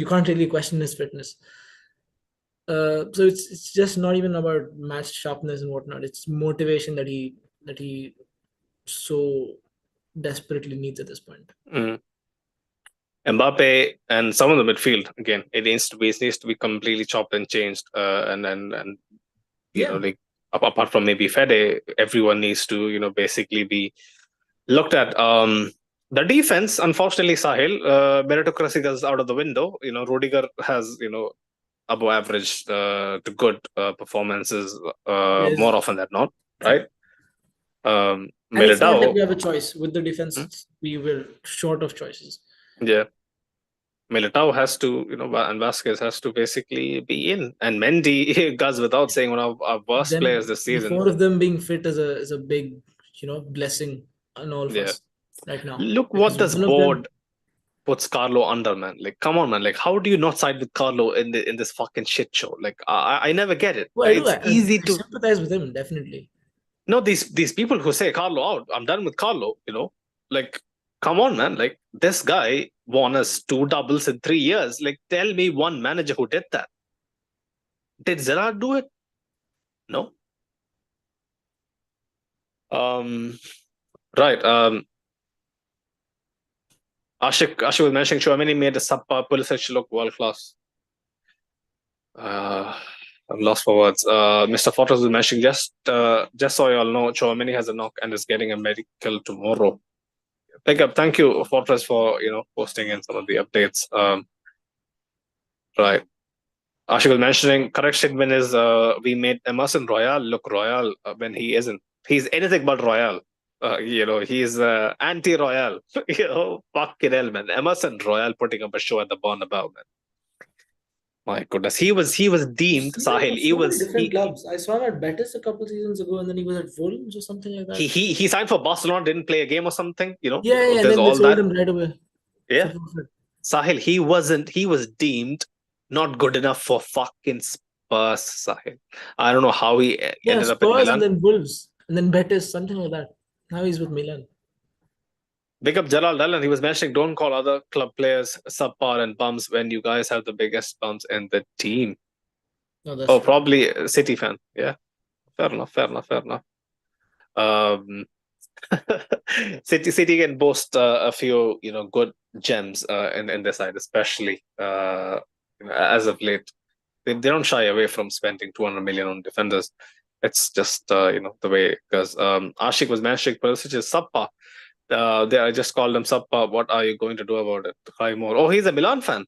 S1: you can't really question his fitness. So it's just not even about match sharpness and whatnot. It's motivation that he so desperately needs at this point.
S2: Mm. Mbappe and some of the midfield again. It needs to be completely chopped and changed. And
S1: Yeah,
S2: like apart from maybe Fede, everyone needs to basically be looked at. The defense, unfortunately, Sahil, meritocracy goes out of the window. Rudiger has above average to good performances more
S1: is
S2: often than not,
S1: true.
S2: right?
S1: And it's not like
S2: Militao,
S1: we have a choice with the
S2: hmm,
S1: defense. We were short of choices.
S2: yeah, Militao has to, and Vasquez has to basically be in, and Mendy goes without saying one of our worst players
S1: Them,
S2: this
S1: the
S2: season.
S1: four of them being fit is a big, blessing on all of
S2: Yeah,
S1: us right now
S2: look what
S1: because
S2: this
S1: one of them.
S2: board puts Carlo under, man. Like, come on, man. Like, how do you not side with Carlo in this fucking shit show? Like, I never get it.
S1: Well, I do.
S2: It's easy
S1: I
S2: to
S1: sympathize with him definitely.
S2: these people who say Carlo out. I'm done with Carlo. Like, come on, man. Like, this guy won us 2 doubles in 3 years. Like, tell me one manager who did that. Did Gerard do it? No. Um. Right. Ashik was mentioning Chouameni made a subpar Pulisic look world class. Uh, I'm lost for words. Mr. Fortress was mentioning just so you all know, Chouameni has a knock and is getting a medical tomorrow. Thank you, Fortress, for posting in some of the updates. Right. Ashik was mentioning correct statement is we made Emerson Royal look royal when he isn't. He's anything but royal. He's anti-royal. Fucking hell, man. Emerson Royal putting up a show at the Bernabeu, man. My goodness, he was
S1: I've
S2: deemed
S1: seen him
S2: Sahil.
S1: with
S2: He
S1: so many
S2: was
S1: different clubs. I saw him at Betis a couple seasons ago, and then he was at Wolves or something like that.
S2: he signed for Barcelona, didn't play a game or something.
S1: Yeah, yeah, and
S2: There's
S1: then they
S2: all
S1: sold
S2: that.
S1: him right away for
S2: Yeah,
S1: profit.
S2: Sahil. He was deemed not good enough for fucking Spurs. Sahil. I don't know how he
S1: Yeah,
S2: ended up in
S1: Spurs and
S2: Milan.
S1: then Wolves and then Betis, something like that. Now he's with Milan.
S2: Big up Gerald Allen. He was mentioning, don't call other club players subpar and bums when you guys have the biggest bums in the team.
S1: No, that's
S2: Oh,
S1: true.
S2: probably a City fan. Yeah, fair enough. Fair enough. Fair enough. Um, City can boast a few, good gems in their side, especially as of late. They don't shy away from spending 200 million on defenders. It's just the way, because Ashik was mentioning Pulisic is subpar. I just called him subpar. What are you going to do about it? Five more. Oh, he's a Milan fan.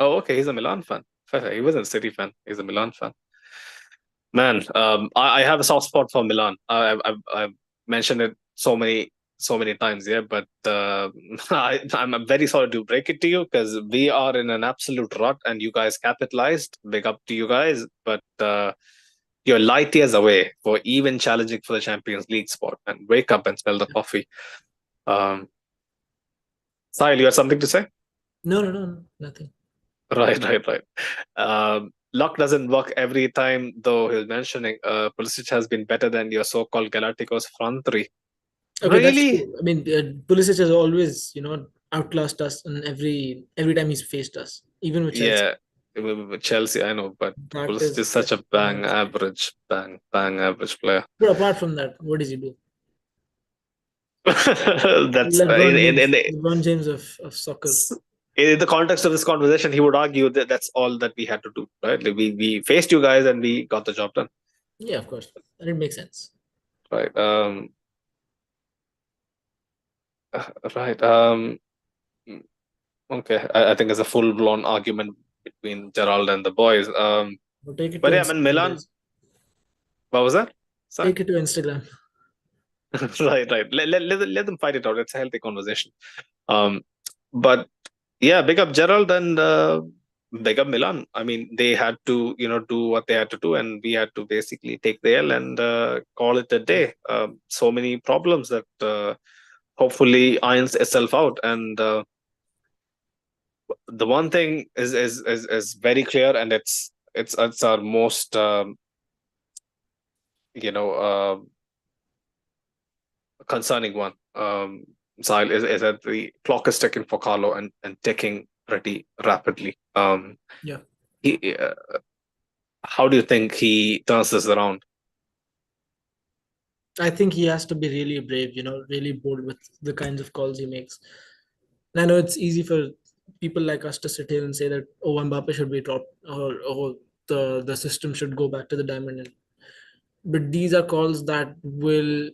S2: Oh, okay, he's a Milan fan. Fair. He wasn't a City fan. He's a Milan fan. Man, I have a soft spot for Milan. I've mentioned it so many times, yeah. But I'm very sorry to break it to you, because we are in an absolute rut, and you guys capitalized. Big up to you guys, but you're light years away for even challenging for the Champions League spot. And wake up and smell the coffee. Um, Sahil, you have something to say?
S1: No, no, no, no, nothing.
S2: Right, right, right. Luck doesn't work every time, though. He was mentioning Pulisic has been better than your so-called Galacticos front three.
S1: Okay, that's
S2: Really?
S1: true. I mean, Pulisic has always, outclassed us, and every time he's faced us, even with Chelsea.
S2: Yeah, with Chelsea, I know, but
S1: That
S2: Pulisic is
S1: is
S2: such
S1: just
S2: a bang average player.
S1: But apart from that, what does he do?
S2: That's
S1: LeBron James of soccer.
S2: in the context of this conversation, he would argue that that's all that we had to do, right? Like we faced you guys and we got the job done,
S1: Yeah, of course. That it makes sense.
S2: right? Right. Okay, I think it's a full-blown argument between Gerald and the boys.
S1: But take it to
S2: But yeah, I mean,
S1: Instagram,
S2: Milan.
S1: guys.
S2: What was that? Sorry.
S1: Take it to Instagram.
S2: Right, right. Let them fight it out. It's a healthy conversation. Um, but yeah, big up Gerald and big up Milan. I mean, they had to, do what they had to do, and we had to basically take the L and call it a
S1: Yeah.
S2: day. So many problems that hopefully irons itself out. And the one thing is very clear, and it's our most you know concerning one. Sahil, is that the clock is ticking for Carlo, and ticking pretty rapidly.
S1: Yeah.
S2: He, how do you think he turns this around?
S1: I think he has to be really brave, really bold with the kinds of calls he makes. And I know it's easy for people like us to sit here and say that, oh, Mbappe should be dropped, or oh, the system should go back to the diamond. But these are calls that will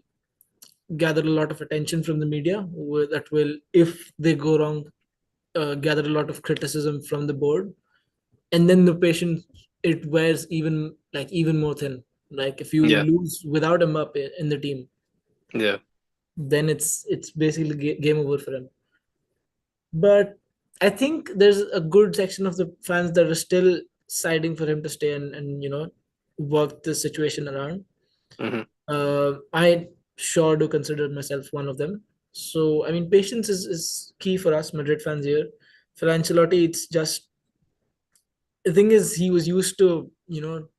S1: gather a lot of attention from the media, that will, if they go wrong, gather a lot of criticism from the board, and then the patient, it wears even more thin. Like if you
S2: Yeah,
S1: lose without Mbappe in the team,
S2: yeah.
S1: then it's basically game over for him. But I think there's a good section of the fans that are still siding for him to stay, and work the situation around.
S2: Hmm.
S1: I sure do consider myself one of them. So I mean, patience is key for us Madrid fans here. For Ancelotti, it's just, the thing is, he was used to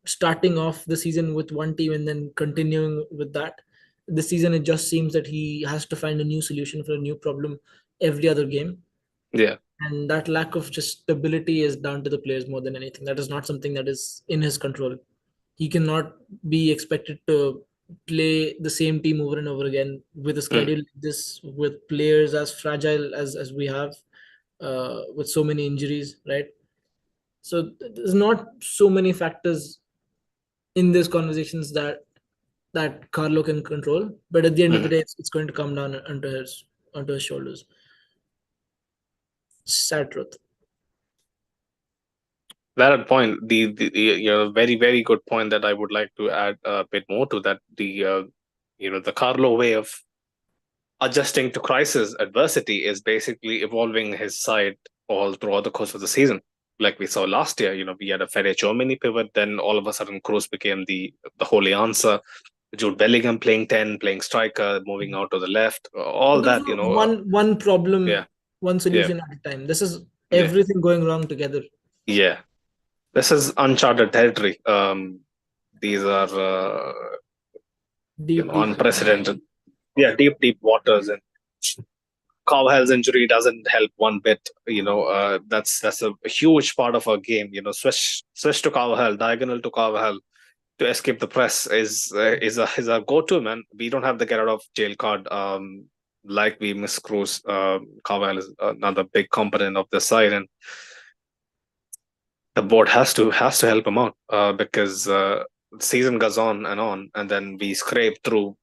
S1: starting off the season with one team and then continuing with that. This season, it just seems that he has to find a new solution for a new problem every other game,
S2: Yeah,
S1: and that lack of just stability is down to the players more than anything. That is not something that is in his control. He cannot be expected to play the same team over and over again with a
S2: mm,
S1: schedule like this, with players as fragile as we have, with so many injuries, right? So there's not so many factors in these conversations that Carlo can control, but at the end of the
S2: mhm.
S1: day, it's going to come down onto his shoulders. Sad truth.
S2: Valid point. Very very good point that I would like to add a bit more to that. The Carlo way of adjusting to crisis adversity is basically evolving his side all throughout the course of the season. like we saw last year. We had a Ferrecho mini pivot, then all of a sudden Cruz became the holy answer. Jude Bellingham playing 10, playing striker, moving out to the left, all
S1: But there's
S2: that,
S1: no one
S2: yeah,
S1: problem, one
S2: yeah,
S1: solution at a time. This is
S2: yeah,
S1: everything going wrong together.
S2: yeah. This is uncharted territory. These are,
S1: Deep, deep.
S2: unprecedented. Yeah, deep, deep waters. And Cowhell's injury doesn't help one bit. That's a huge part of our game. Switch to Cowhell, diagonal to Cowhell to escape the press is a go-to, man. We don't have the get out of jail card. Like we miss Cruz. Cowhell is another big component of the side, and the board has to help him out, because the season goes on, and then we scrape through,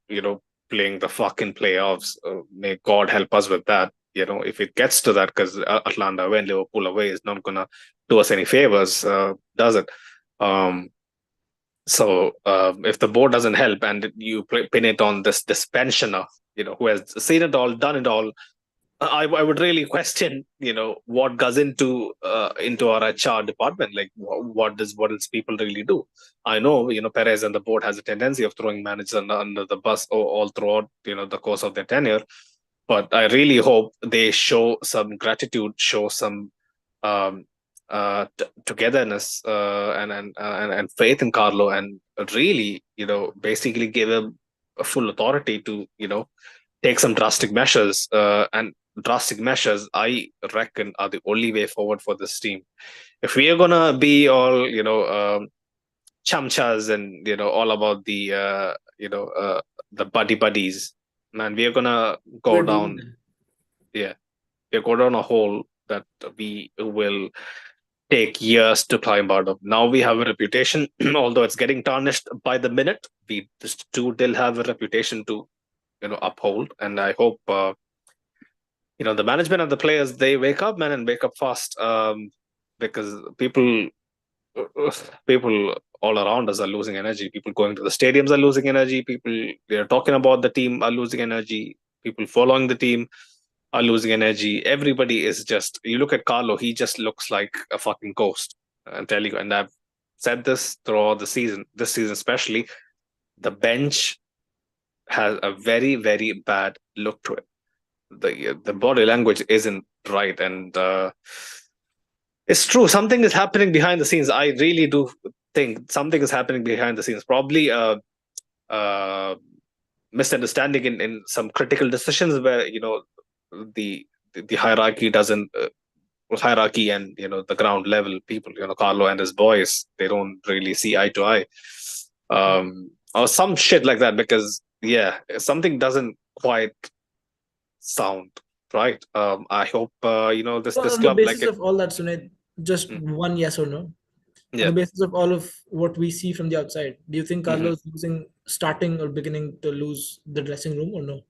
S2: playing the fucking playoffs. May God help us with that. If it gets to that, because Atlanta, when Liverpool away, is not gonna do us any favors, does it? Um, so if the board doesn't help, and you pin it on this pensioner, who has seen it all, done it all, I would really question, what goes into our HR department. Like, what does people really do? I know, Perez and the board has a tendency of throwing managers under the bus all throughout, the course of their tenure. But I really hope they show some gratitude, show some um, togetherness, and faith in Carlo, and really, basically give him a full authority to, take some drastic measures. And drastic measures, I reckon, are the only way forward for this team. If we are gonna be all, chamchas, and all about the buddy buddies, man, we are gonna go
S1: We're doing
S2: down.
S1: that.
S2: Yeah, we go down a hole that we will take years to climb out of. Now we have a reputation, although it's getting tarnished by the minute. We still have a reputation to, uphold, and I hope, the management and the players, they wake up, man, and wake up fast. Because people all around us are losing energy. People going to the stadiums are losing energy. People they're talking about the team are losing energy. People following the team are losing energy. Everybody is just. You look at Carlo; he just looks like a fucking ghost. I'm telling you, and I've said this throughout the season. This season, especially, the bench has a very, very bad look to it. The body language isn't right, and it's true. Something is happening behind the scenes. I really do think something is happening behind the scenes. Probably uh, misunderstanding in some critical decisions where, the the hierarchy doesn't hierarchy, and the ground level people, Carlo and his boys, they don't really see eye to eye, or some shit like that. Because yeah, something doesn't quite sound right. I hope,
S1: So
S2: this
S1: on the
S2: club, like
S1: basis
S2: it.
S1: of all that, Sunay, just
S2: Mm,
S1: one yes or no. On
S2: yeah.
S1: the basis of all of what we see from the outside, do you think
S2: Hmm.
S1: Carlos losing, starting or beginning to lose the dressing room or no?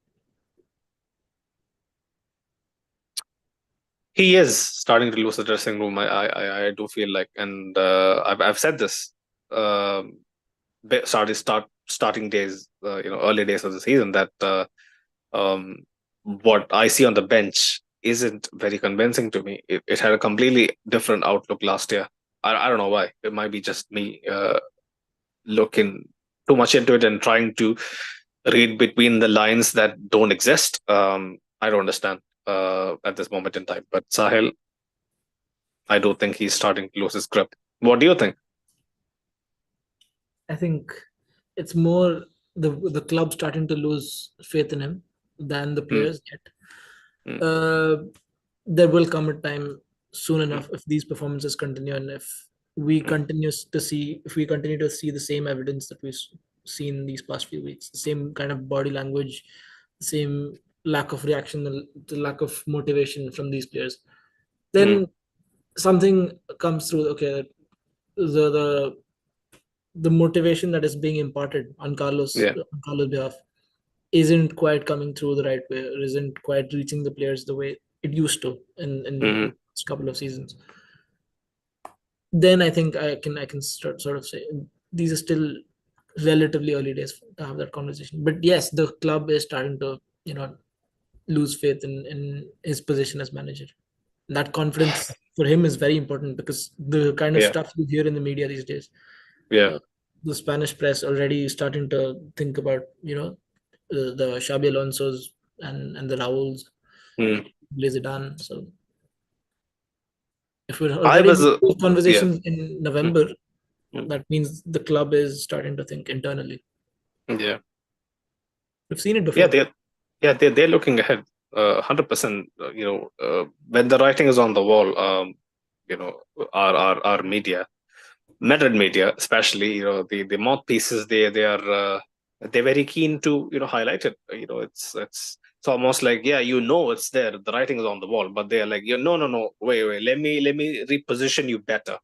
S2: He is starting to lose the dressing room. I do feel like, and I've said this, um, starting days, early days of the season, that um, what I see on the bench isn't very convincing to me. It had a completely different outlook last year. I don't know why. It might be just me looking too much into it and trying to read between the lines that don't exist. I don't understand at this moment in time. But Sahil, I do think he's starting to lose his grip. What do you think?
S1: I think it's more the club starting to lose faith in him than the
S2: Mm,
S1: players yet.
S2: mm,
S1: Uh, there will come a time soon
S2: mm,
S1: enough if these performances continue, and we
S2: mm,
S1: continue if we continue to see the same evidence that we've seen these past few weeks, the same kind of body language, the same lack of reaction, the lack of motivation from these players,
S2: mm.
S1: then something comes through. Okay, the the motivation that is being imparted on
S2: Yeah.
S1: Carlos' behalf isn't quite coming through the right way, or isn't quite reaching the players the way it used to in
S2: Hmm.
S1: a couple of seasons. Then I think I can start sort of say these are still relatively early days to have that conversation. But yes, the club is starting to lose faith in his position as manager. That confidence for him is very important, because the kind of
S2: Yeah,
S1: stuff you hear in the media these days,
S2: yeah.
S1: uh, the Spanish press already starting to think about, the Xabi Alonso's and the Raul's,
S2: Mm.
S1: Zidane. So if we're
S2: I
S1: already
S2: was,
S1: having those
S2: yeah.
S1: conversations in
S2: Mm,
S1: November,
S2: mm,
S1: that means the club is starting to think internally.
S2: yeah,
S1: We've seen it
S2: yeah.
S1: before.
S2: They're looking ahead, 100%. When the writing is on the wall, you know, our media, Madrid media, especially, the mouthpieces, they are they're very keen to highlight it. It's almost like, yeah, it's there. The writing is on the wall, but they're like, no, no, no, wait, let me reposition you better.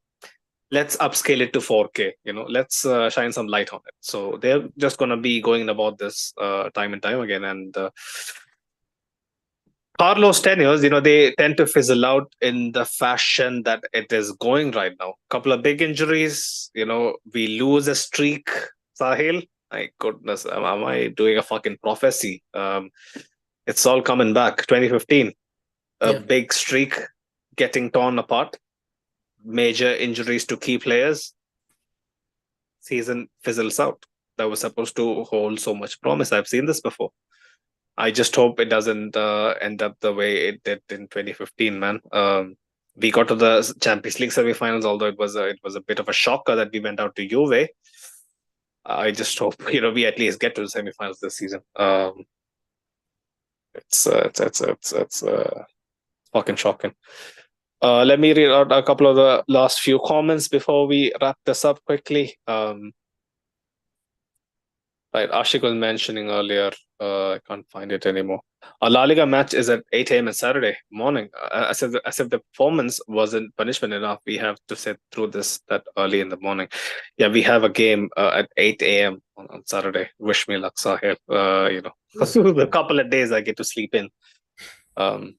S2: Let's upscale it to 4K. Let's shine some light on it. So they're just gonna be going about this time and time again. And Carlos tenures, they tend to fizzle out in the fashion that it is going right now. Couple of big injuries, we lose a streak. Sahil, my goodness, am I doing a fucking prophecy? It's all coming back. 2015, a
S1: Yeah.
S2: big streak getting torn apart. Major injuries to key players. Season fizzles out. That was supposed to hold so much promise. I've seen this before. I just hope it doesn't end up the way it did in 2015, man. We got to the Champions League semifinals, although it was a bit of a shocker that we went out to Juve. I just hope we at least get to the semifinals this season. It's fucking shocking. Let me read out a couple of the last few comments before we wrap this up quickly. Right, Ashik was mentioning earlier. I can't find it anymore. A La Liga match is at 8 a.m. on Saturday morning. As if the performance wasn't punishment enough, we have to sit through this that early in the morning. Yeah, we have a game at 8 a.m. on Saturday. Wish me luck, Sahil. The couple of days I get to sleep in um,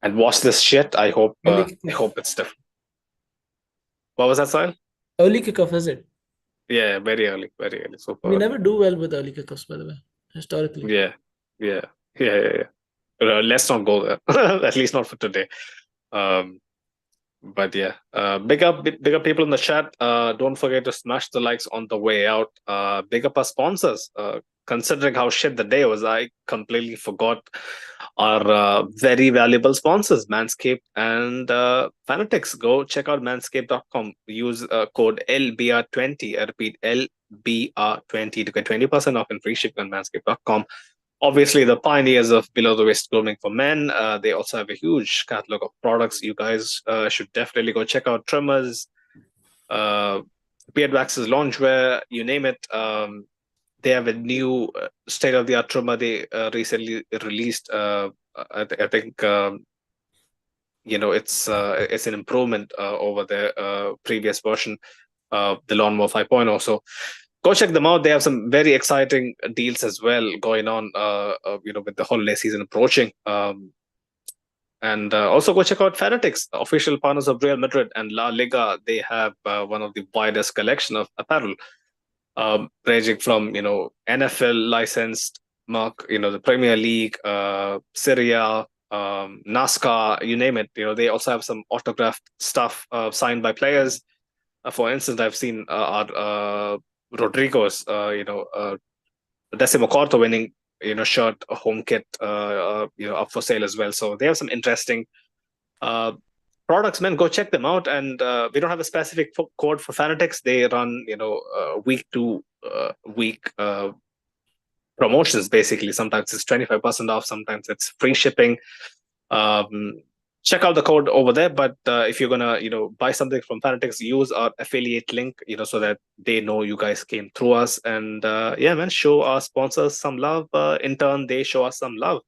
S2: and watch this shit. I hope.
S1: Early
S2: I
S1: kickoff.
S2: hope it's different. What was that, Sahil?
S1: Early kickoff, is it?
S2: Yeah, very early, super
S1: We
S2: early.
S1: never do well with early kickoffs, by the way, historically.
S2: Yeah, yeah, yeah. Let's not go there. At least not for today. Um, but yeah, big up people in the chat. Don't forget to smash the likes on the way out. Big up our sponsors. Considering how shit the day was, I completely forgot our very valuable sponsors, Manscaped and Fanatics. Go check out manscaped.com. Use code LBR20. I repeat, LBR20 to get 20% off and free shipping on manscaped.com. Obviously, the pioneers of below the waist grooming for men. They also have a huge catalog of products. You guys should definitely go check out trimmers, uh, beard waxes, loungewear, you name it. They have a new state of the art trimmer they recently released. I think it's an improvement over the previous version, the Lawnmower 5.0. So go check them out. They have some very exciting deals as well going on. With the holiday season approaching. And also go check out Fanatics, official partners of Real Madrid and La Liga. They have one of the widest collection of apparel, ranging from NFL licensed mark, the Premier League, Syria, NASCAR, you name it. They also have some autographed stuff signed by players. For instance, I've seen our Rodrigo's, Decimo Corto winning, shirt, a home kit, up for sale as well. So they have some interesting uh, products, man. Go check them out. And we don't have a specific code for Fanatics. They run, week to week promotions, basically. Sometimes it's 25% off, sometimes it's free shipping. Um, Check out the code over there. But if you're gonna, buy something from Fanatics, use our affiliate link, so that they know you guys came through us. And yeah, man, show our sponsors some love. In turn, they show us some love.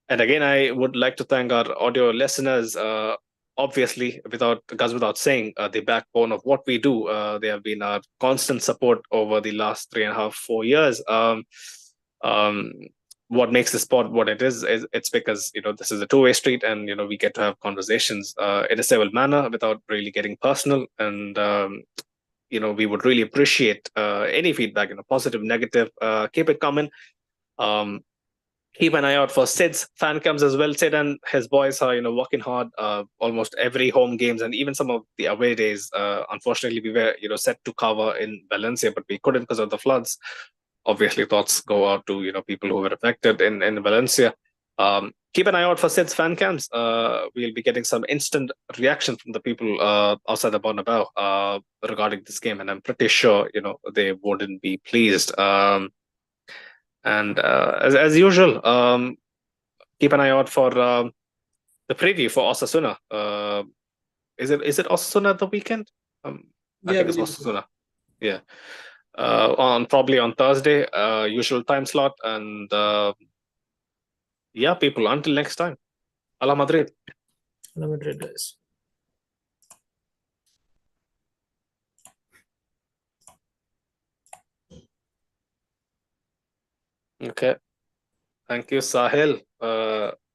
S2: And again, I would like to thank our audio listeners. Obviously, goes without saying, the backbone of what we do. They have been our constant support over the last 3.5, 4 years. Um, what makes the sport what it is it's because this is a two-way street, and we get to have conversations in a civil manner without really getting personal. And we would really appreciate any feedback, positive, negative. Keep it coming. Um, keep an eye out for Sid's fan cams as well. Sid and his boys are working hard almost every home games and even some of the away days. Unfortunately, we were set to cover in Valencia, but we couldn't because of the floods. Obviously, thoughts go out to people who were affected in Valencia. Keep an eye out for Sid's fan cams. We'll be getting some instant reaction from the people outside the Bernabeu regarding this game, and I'm pretty sure they wouldn't be pleased. And as usual, keep an eye out for the preview for Osasuna. Is it Osasuna at the weekend? I
S1: Yeah, I
S2: think it's
S1: believe so.
S2: Osasuna. Yeah. On probably on Thursday, usual time slot, and yeah, people. Until next time, Ala Madrid.
S1: Real Madrid, guys.
S2: Okay. Thank you, Sahil.